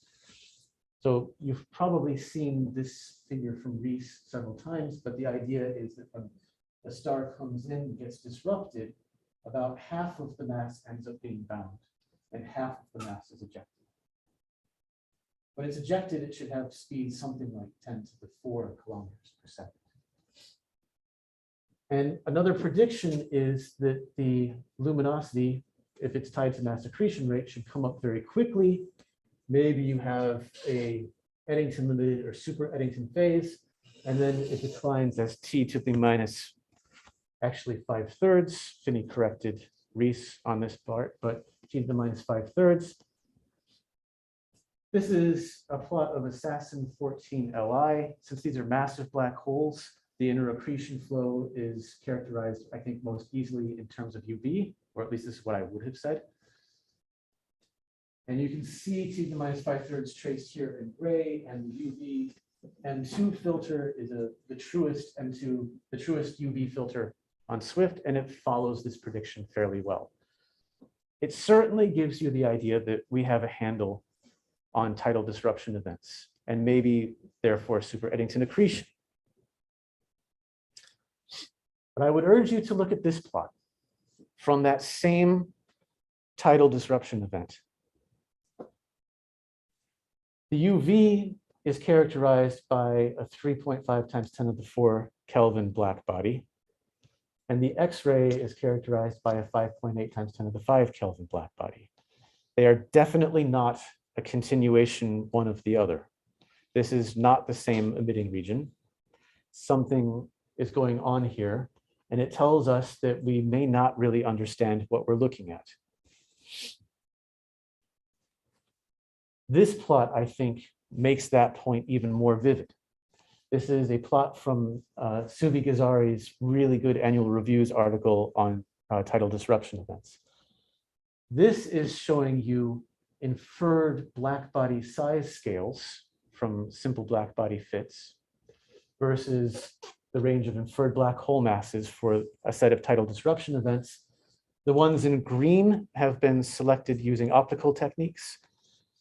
So you've probably seen this figure from Rees several times, but the idea is that when a star comes in and gets disrupted, about half of the mass ends up being bound and half of the mass is ejected. When it's ejected, it should have speed something like 10⁴ kilometers per second. And another prediction is that the luminosity, if it's tied to mass accretion rate, should come up very quickly. Maybe you have a Eddington limited or super Eddington phase, and then it declines as t to the minus actually 5/3. Finney corrected Rees on this part, but t to the minus 5/3. This is a plot of Assassin 14 Li. Since these are massive black holes, the inner accretion flow is characterized, I think, most easily in terms of UV, or at least this is what I would have said. And you can see T to the minus 5/3 traced here in gray, and the UV M2 filter is the truest M2, the truest UV filter on Swift, and it follows this prediction fairly well. It certainly gives you the idea that we have a handle on tidal disruption events, and maybe therefore super Eddington accretion. But I would urge you to look at this plot from that same tidal disruption event. The UV is characterized by a 3.5 times 10 to the 4 Kelvin black body, and the X-ray is characterized by a 5.8 times 10 to the 5 Kelvin black body. They are definitely not a continuation one of the other. This is not the same emitting region. Something is going on here, and it tells us that we may not really understand what we're looking at. This plot, I think, makes that point even more vivid. This is a plot from Suvi Ghazari's really good annual reviews article on tidal disruption events. This is showing you inferred black body size scales from simple black body fits versus the range of inferred black hole masses for a set of tidal disruption events. The ones in green have been selected using optical techniques.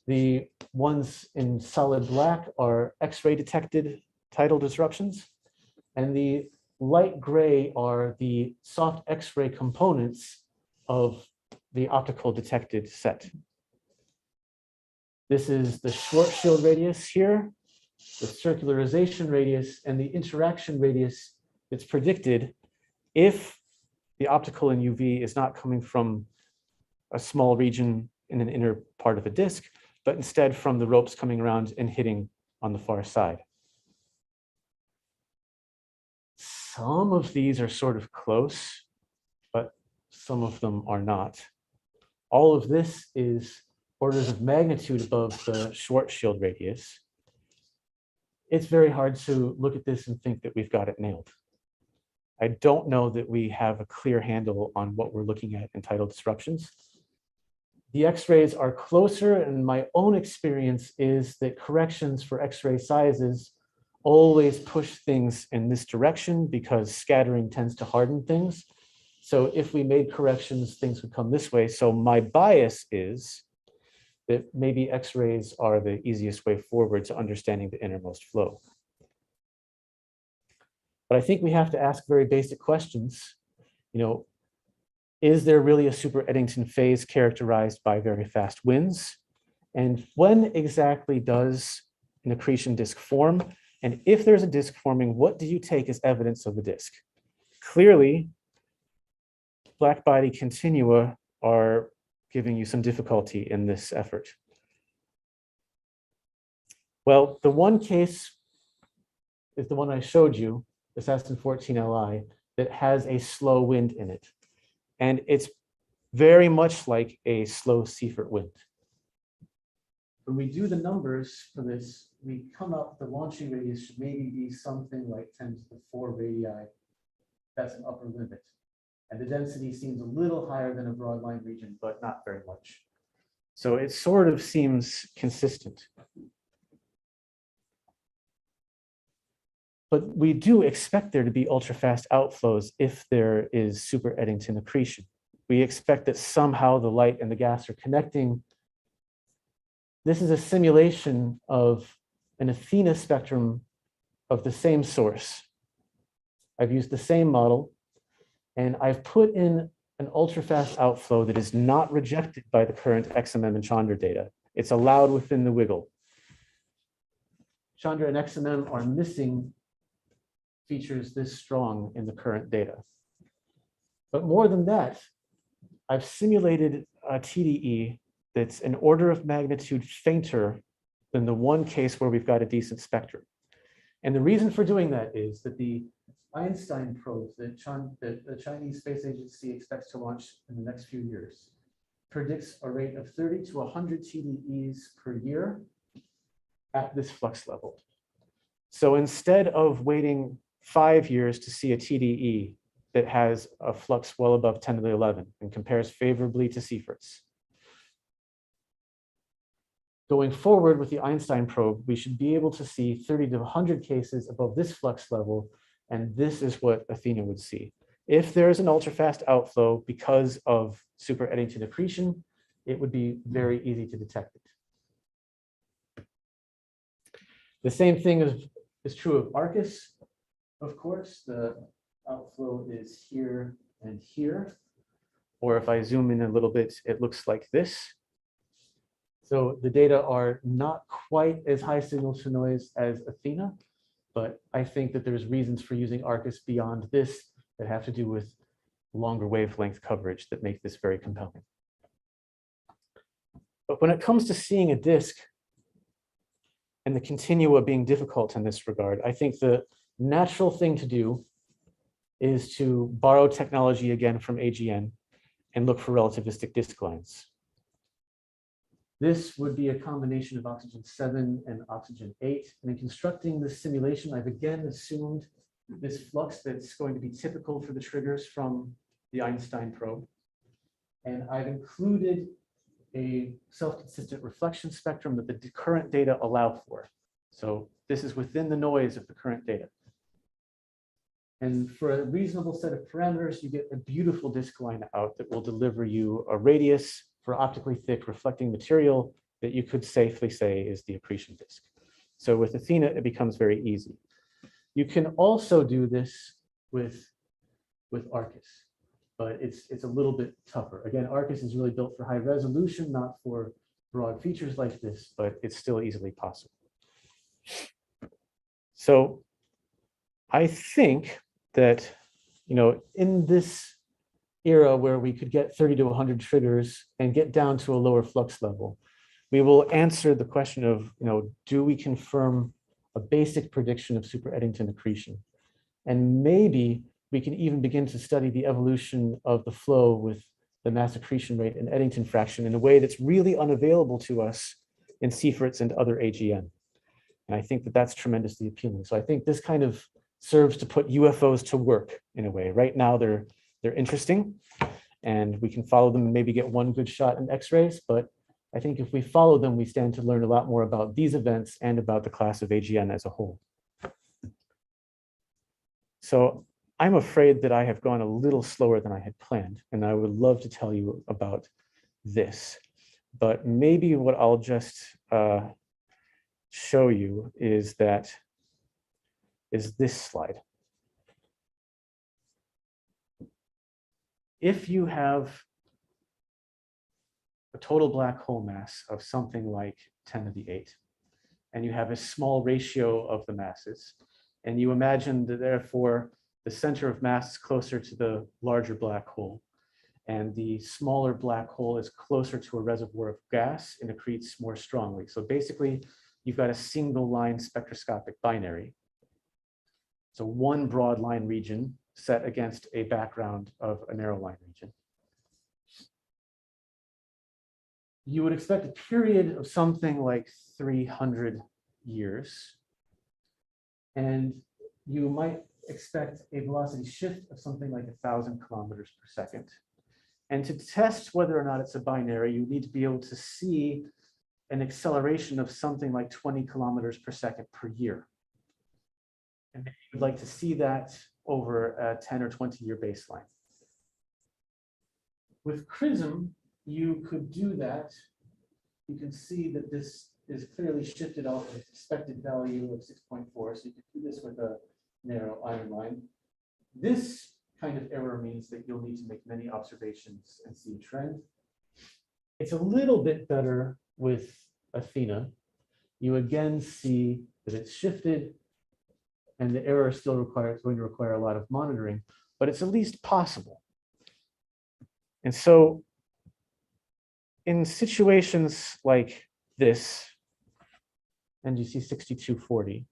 The ones in solid black are X-ray detected tidal disruptions, and the light gray are the soft X-ray components of the optical detected set. This is the Schwarzschild radius here, the circularization radius, and the interaction radius that's predicted if the optical in UV is not coming from a small region in an inner part of a disk, but instead from the ropes coming around and hitting on the far side. Some of these are sort of close, but some of them are not. All of this is orders of magnitude above the Schwarzschild radius. It's very hard to look at this and think that we've got it nailed. I don't know that we have a clear handle on what we're looking at in tidal disruptions. The X-rays are closer, and my own experience is that corrections for X-ray sizes always push things in this direction because scattering tends to harden things. So if we made corrections, things would come this way. So my bias is that maybe X-rays are the easiest way forward to understanding the innermost flow. But I think we have to ask very basic questions. You know, is there really a super Eddington phase characterized by very fast winds? And when exactly does an accretion disk form? And if there's a disk forming, what do you take as evidence of the disk? Clearly, black body continua are giving you some difficulty in this effort. Well, the one case is the one I showed you, Assassin 14 Li, that has a slow wind in it. And it's very much like a slow Seifert wind. When we do the numbers for this, we come up, the launching radius should maybe be something like 10 to the 4 radii. That's an upper limit. And the density seems a little higher than a broadline region, but not very much. So it sort of seems consistent. But we do expect there to be ultrafast outflows if there is super Eddington accretion. We expect that somehow the light and the gas are connecting. This is a simulation of an Athena spectrum of the same source. I've used the same model, and I've put in an ultrafast outflow that is not rejected by the current XMM and Chandra data. It's allowed within the wiggle. Chandra and XMM are missing features this strong in the current data. But more than that, I've simulated a TDE that's an order of magnitude fainter than the one case where we've got a decent spectrum. And the reason for doing that is that the Einstein probe that the Chinese Space Agency expects to launch in the next few years predicts a rate of 30 to 100 TDEs per year at this flux level. So instead of waiting 5 years to see a TDE that has a flux well above 10 to the 11 and compares favorably to Seyfert's, going forward with the Einstein probe, we should be able to see 30 to 100 cases above this flux level, and this is what Athena would see. If there is an ultrafast outflow because of super Eddington accretion, it would be very easy to detect it. The same thing is true of Arcus. Of course, the outflow is here and here. Or if I zoom in a little bit, it looks like this. So the data are not quite as high signal to noise as Athena, but I think that there's reasons for using Arcus beyond this that have to do with longer wavelength coverage that make this very compelling. But when it comes to seeing a disk and the continua being difficult in this regard, I think the natural thing to do is to borrow technology again from AGN and look for relativistic disk lines. This would be a combination of oxygen 7 and oxygen 8. And in constructing this simulation, I've again assumed this flux that's going to be typical for the triggers from the Einstein probe. And I've included a self-consistent reflection spectrum that the current data allow for. So this is within the noise of the current data. And for a reasonable set of parameters, you get a beautiful disk line out that will deliver you a radius for optically thick reflecting material that you could safely say is the accretion disk. So with Athena, it becomes very easy. You can also do this with Arcus, but it's a little bit tougher. Again, Arcus is really built for high resolution, not for broad features like this, but it's still easily possible. So I think that, in this era where we could get 30 to 100 triggers and get down to a lower flux level, we will answer the question of, do we confirm a basic prediction of super Eddington accretion? And maybe we can even begin to study the evolution of the flow with the mass accretion rate and Eddington fraction in a way that's really unavailable to us in Seyfert's and other AGN. And I think that that's tremendously appealing. So I think this kind of serves to put UFOs to work in a way. Right now, they're interesting, and we can follow them and maybe get one good shot in X-rays. But I think if we follow them, we stand to learn a lot more about these events and about the class of AGN as a whole. So I'm afraid that I have gone a little slower than I had planned, and I would love to tell you about this. But maybe what I'll just show you is this slide. If you have a total black hole mass of something like 10 to the 8, and you have a small ratio of the masses, and you imagine that therefore the center of mass is closer to the larger black hole, and the smaller black hole is closer to a reservoir of gas and accretes more strongly. So basically, you've got a single line spectroscopic binary. So one broad line region set against a background of a narrow line region. You would expect a period of something like 300 years. And you might expect a velocity shift of something like 1,000 kilometers per second. And to test whether or not it's a binary, you need to be able to see an acceleration of something like 20 kilometers per second per year. And you would like to see that over a 10 or 20-year baseline. With Prism, you could do that. You can see that this is clearly shifted off of its expected value of 6.4. So you can do this with a narrow iron line. This kind of error means that you'll need to make many observations and see a trend. It's a little bit better with Athena. You again see that it's shifted, and the error still is going to require a lot of monitoring, but it's at least possible. And so in situations like this, and you see 6240,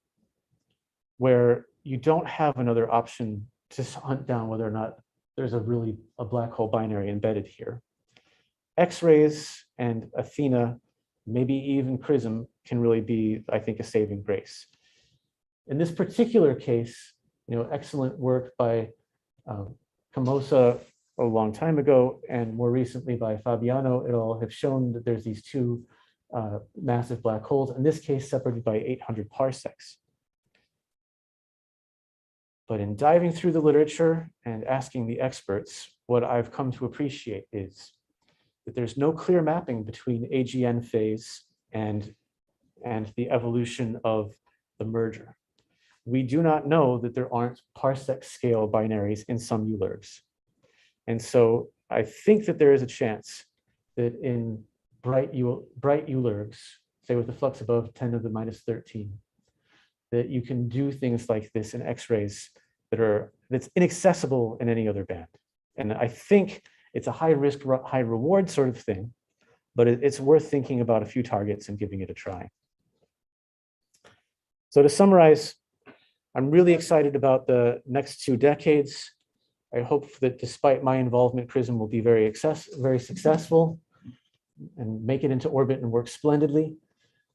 where you don't have another option to hunt down whether or not there's a black hole binary embedded here, X-rays and Athena, maybe even Prism, can really be, I think, a saving grace. In this particular case, excellent work by Camosa a long time ago, and more recently by Fabiano et al. Have shown that there's these two massive black holes, in this case separated by 800 parsecs. But in diving through the literature and asking the experts, what I've come to appreciate is that there's no clear mapping between AGN phase and the evolution of the merger. We do not know that there aren't parsec scale binaries in some ULERGs. And so I think that there is a chance that in bright ULERGs, say with a flux above 10 to the minus 13, that you can do things like this in X-rays that's inaccessible in any other band. And I think it's a high risk, high reward sort of thing, but it's worth thinking about a few targets and giving it a try. So to summarize, I'm really excited about the next 2 decades. I hope that despite my involvement, Prism will be very successful and make it into orbit and work splendidly.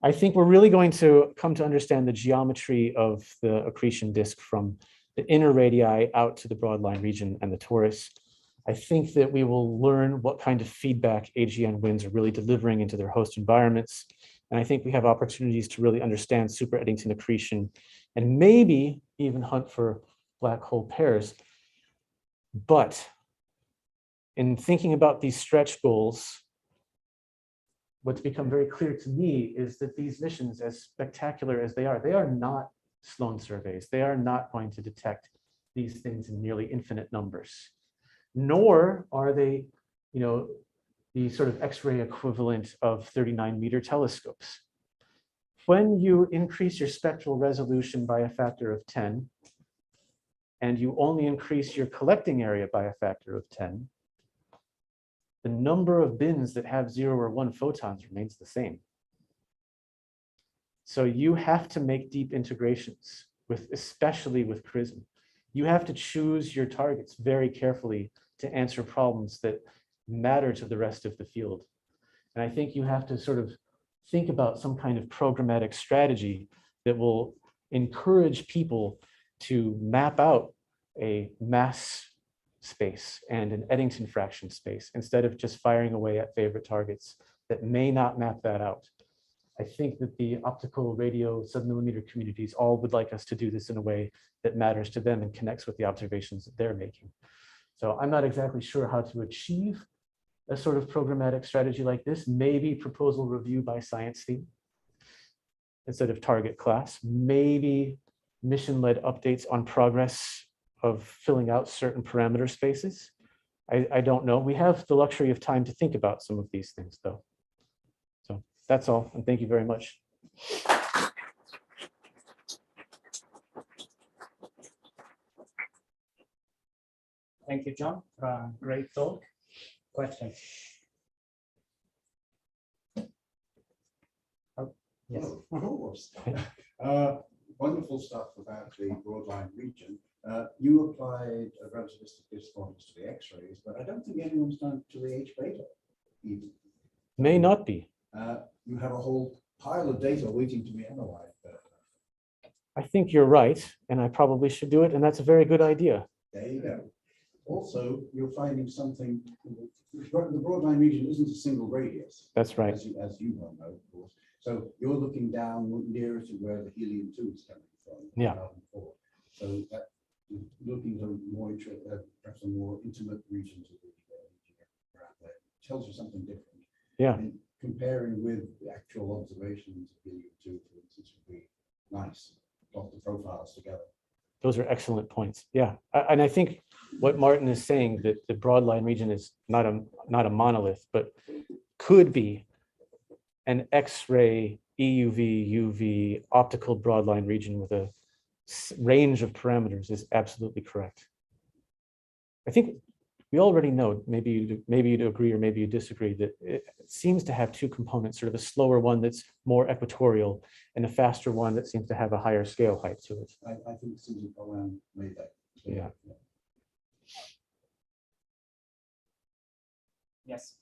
I think we're really going to come to understand the geometry of the accretion disk from the inner radii out to the Broadline region and the Taurus. I think that we will learn what kind of feedback AGN winds are really delivering into their host environments. And I think we have opportunities to really understand super Eddington accretion and maybe even hunt for black hole pairs. But in thinking about these stretch goals, what's become very clear to me is that these missions, as spectacular as they are not Sloan surveys. They are not going to detect these things in nearly infinite numbers, nor are they, the sort of X-ray equivalent of 39-meter telescopes. When you increase your spectral resolution by a factor of 10, and you only increase your collecting area by a factor of 10, the number of bins that have 0 or 1 photons remains the same. So you have to make deep integrations, especially with Prism. You have to choose your targets very carefully to answer problems that matter to the rest of the field. And I think you have to sort of think about some kind of programmatic strategy that will encourage people to map out a mass space and an Eddington fraction space instead of just firing away at favorite targets that may not map that out. I think that the optical radio submillimeter communities all would like us to do this in a way that matters to them and connects with the observations that they're making. So I'm not exactly sure how to achieve a sort of programmatic strategy like this. Maybe proposal review by science theme instead of target class. Maybe mission-led updates on progress of filling out certain parameter spaces. I don't know. We have the luxury of time to think about some of these things though. So that's all, and thank you very much. Thank you, John, for a great talk. Questions? Oh, yes. Of course. Wonderful stuff about the Broadline region. You applied a relativistic response to the X-rays, but I don't think anyone's done it to the H-beta even. May not be. You have a whole pile of data waiting to be analyzed. I think you're right, and I probably should do it, and that's a very good idea. There you go. Also, you're finding something. The Broadline region isn't a single radius. That's right. As you well know, of course. So you're looking down nearer to where the helium-2 is coming from. Yeah. So that looking at more perhaps a more intimate region to the around there tells you something different. Yeah. And comparing with the actual observations of helium-2, for instance, would be nice. Plot the profiles together. Those are excellent points. Yeah, and I think what Martin is saying, that the Broadline region is not a monolith, but could be an X-ray, EUV, UV, optical Broadline region with a range of parameters is absolutely correct. I think we already know, maybe you'd agree or maybe you disagree, that it seems to have two components, sort of a slower one that's more equatorial and a faster one that seems to have a higher scale height to it. I think Susan Cowan made that clear. Yeah. Yes.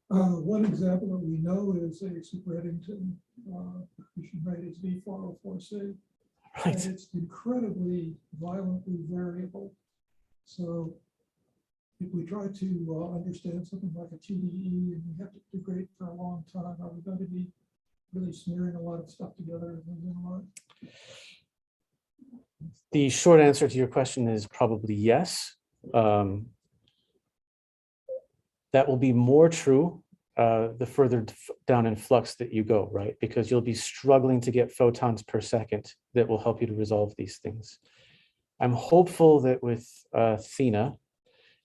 One example that we know is a super Eddington accretion rate is V404C. And Right. it's incredibly violently variable. So if we try to understand something like a TDE and we have to degrade for a long time, are we going to be really smearing a lot of stuff together and losing a lot? The short answer to your question is probably yes. That will be more true the further down in flux that you go, right? Because you'll be struggling to get photons per second that will help you to resolve these things. I'm hopeful that with Athena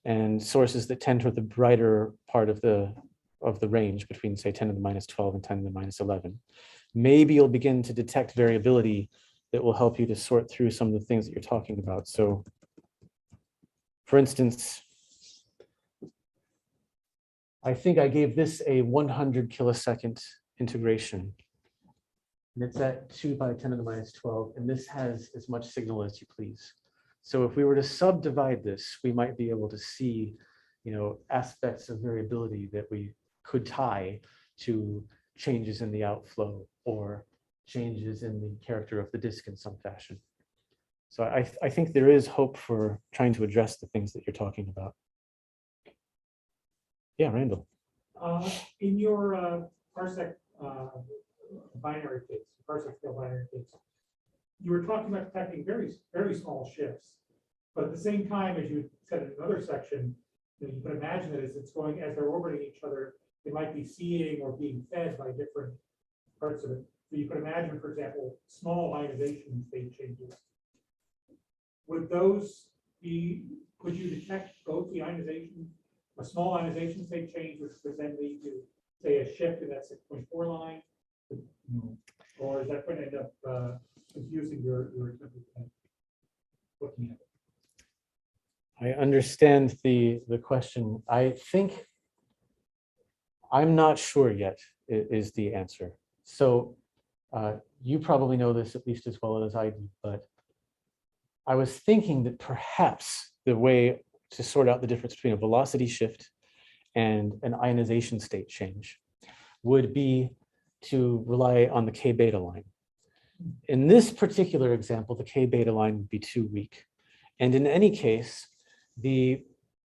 and sources that tend toward the brighter part of the range between, say, 10 to the minus 12 and 10 to the minus 11, maybe you'll begin to detect variability that will help you to sort through some of the things that you're talking about. So, for instance, I think I gave this a 100 kilosecond integration. And it's at 2 by 10 to the minus 12, and this has as much signal as you please. So if we were to subdivide this, we might be able to see, aspects of variability that we could tie to changes in the outflow or changes in the character of the disk in some fashion. So I think there is hope for trying to address the things that you're talking about. Yeah, Randall. In your parsec binary case, parsec scale binary case, you were talking about detecting very, very small shifts. But at the same time, as you said in another section, you can imagine that as they're orbiting each other, they might be seeing or being fed by different parts of it. So you could imagine, for example, small ionization state changes. Would those be, could you detect both the ionization, a small ionization state change, which would then lead to, say, a shift in that 6.4 line? Or is that going to end up confusing your looking at it? I understand the question. I think I'm not sure yet is the answer. So you probably know this at least as well as I do, but I was thinking that perhaps the way to sort out the difference between a velocity shift and an ionization state change would be to rely on the K beta line. In this particular example, the K beta line would be too weak. And in any case, the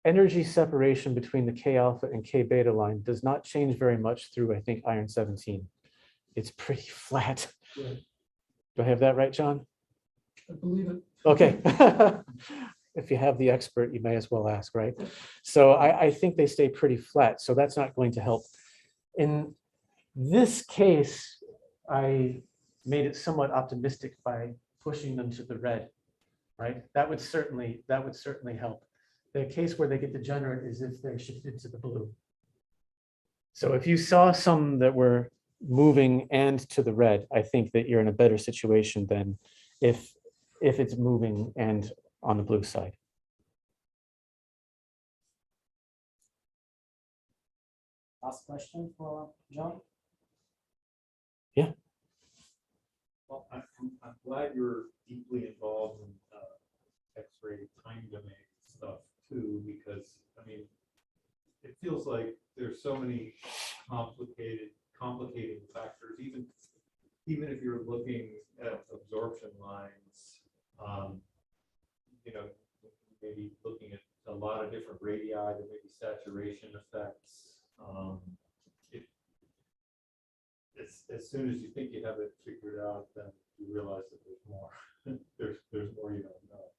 energy separation between the K alpha and K beta line does not change very much through, I think, iron 17. It's pretty flat. Yeah. Do I have that right, John? I believe it. Okay. If you have the expert, you may as well ask, right? So I think they stay pretty flat, so that's not going to help. In this case, I made it somewhat optimistic by pushing them to the red, right? That would certainly help. The case where they get degenerate is if they're shifted to the blue. So if you saw some that were moving and to the red, I think that you're in a better situation than if it's moving and on the blue side. Last question for John. Yeah. Well, I'm glad you're deeply involved in X-ray time domain stuff too, because I mean, it feels like there's so many complicating factors. Even if you're looking at absorption lines, maybe looking at a lot of different radii, there may be saturation effects. As soon as you think you have it figured out, then you realize that there's more. there's more you don't know.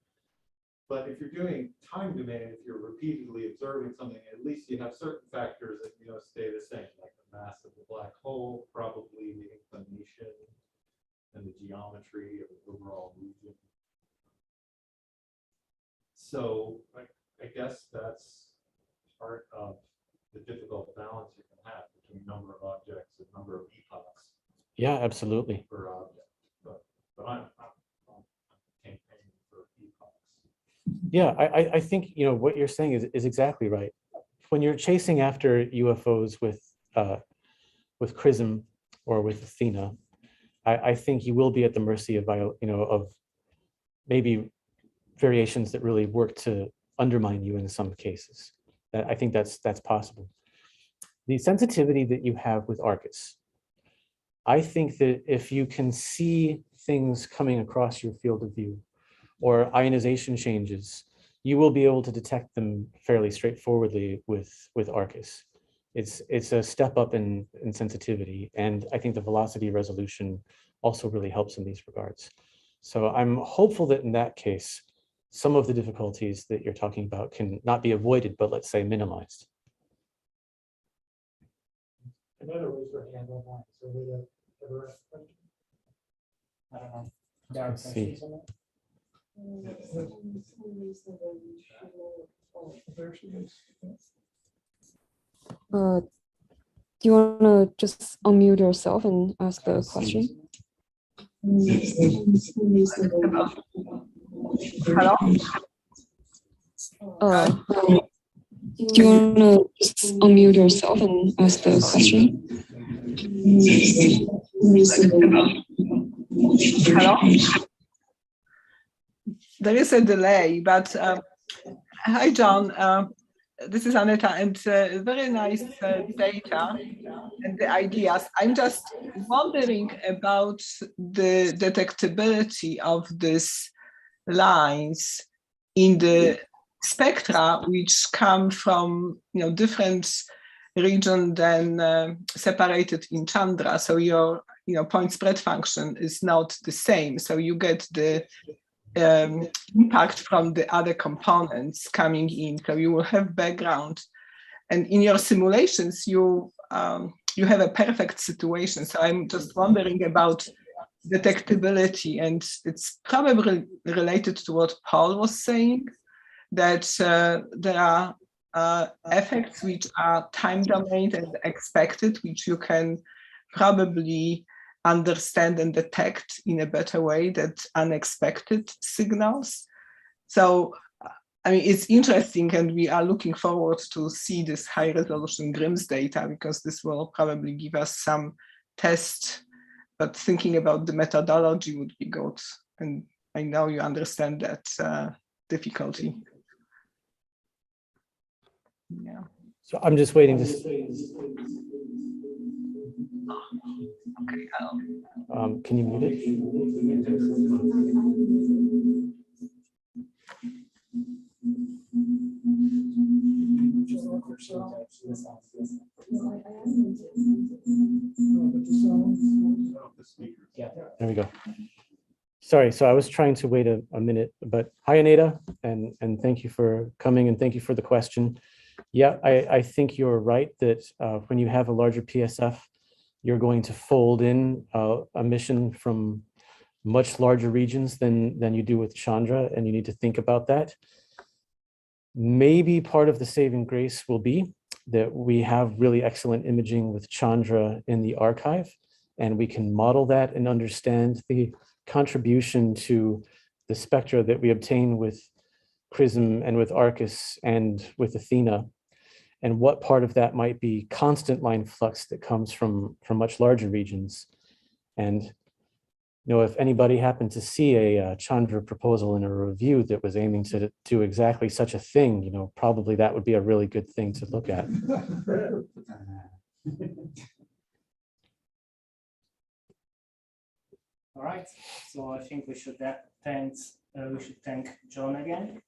But if you're doing time domain, if you're repeatedly observing something, at least you have certain factors that stay the same, like the mass of the black hole, probably the inclination, and the geometry of the overall region. So I guess that's part of the difficult balance you can have between number of objects and number of epochs. Yeah, absolutely. Per object, but I'm campaigning for epochs. Yeah, I think what you're saying is exactly right. When you're chasing after UFOs with Prism or with Athena, I think you will be at the mercy of of maybe variations that really work to undermine you in some cases. I think that's possible. the sensitivity that you have with Arcus. I think that if you can see things coming across your field of view or ionization changes, you will be able to detect them fairly straightforwardly with Arcus. It's a step up in sensitivity, and I think the velocity resolution also really helps in these regards. So I'm hopeful that in that case, some of the difficulties that you're talking about can not be avoided, but let's say minimized. Another way to handle that. So we ever ask a question? I don't know. There are Let's see. questions on that? Do you want to just unmute yourself and ask the question? Hello? Do you want to just unmute yourself and ask the question? Hello? There is a delay, but hi, John. This is Aneta, and very nice data and the ideas. I'm just wondering about the detectability of these lines in the spectra, which come from different region than separated in Chandra. So your point spread function is not the same. So you get the impact from the other components coming in. So you will have background, and in your simulations you have a perfect situation. So I'm just wondering about detectability, and it's probably related to what Paul was saying, that there are effects which are time domain and expected, which you can probably understand and detect in a better way than unexpected signals. So, I mean, it's interesting, and we are looking forward to see this high resolution GRIMS data, because this will probably give us some test, but thinking about the methodology would be good. And I know you understand that difficulty. Yeah. So I'm just waiting to. Okay. Can you mute it? There we go. Sorry, so I was trying to wait a minute, but hi, Aneta, and thank you for coming, and thank you for the question. Yeah, I think you're right that when you have a larger PSF, you're going to fold in emission from much larger regions than you do with Chandra, and you need to think about that. Maybe part of the saving grace will be that we have really excellent imaging with Chandra in the archive, and we can model that and understand the contribution to the spectra that we obtain with Prism and with Arcus and with Athena, and what part of that might be constant line flux that comes from much larger regions. And if anybody happened to see a Chandra proposal in a review that was aiming to do exactly such a thing, probably that would be a really good thing to look at. All right, so I think we should thank John again.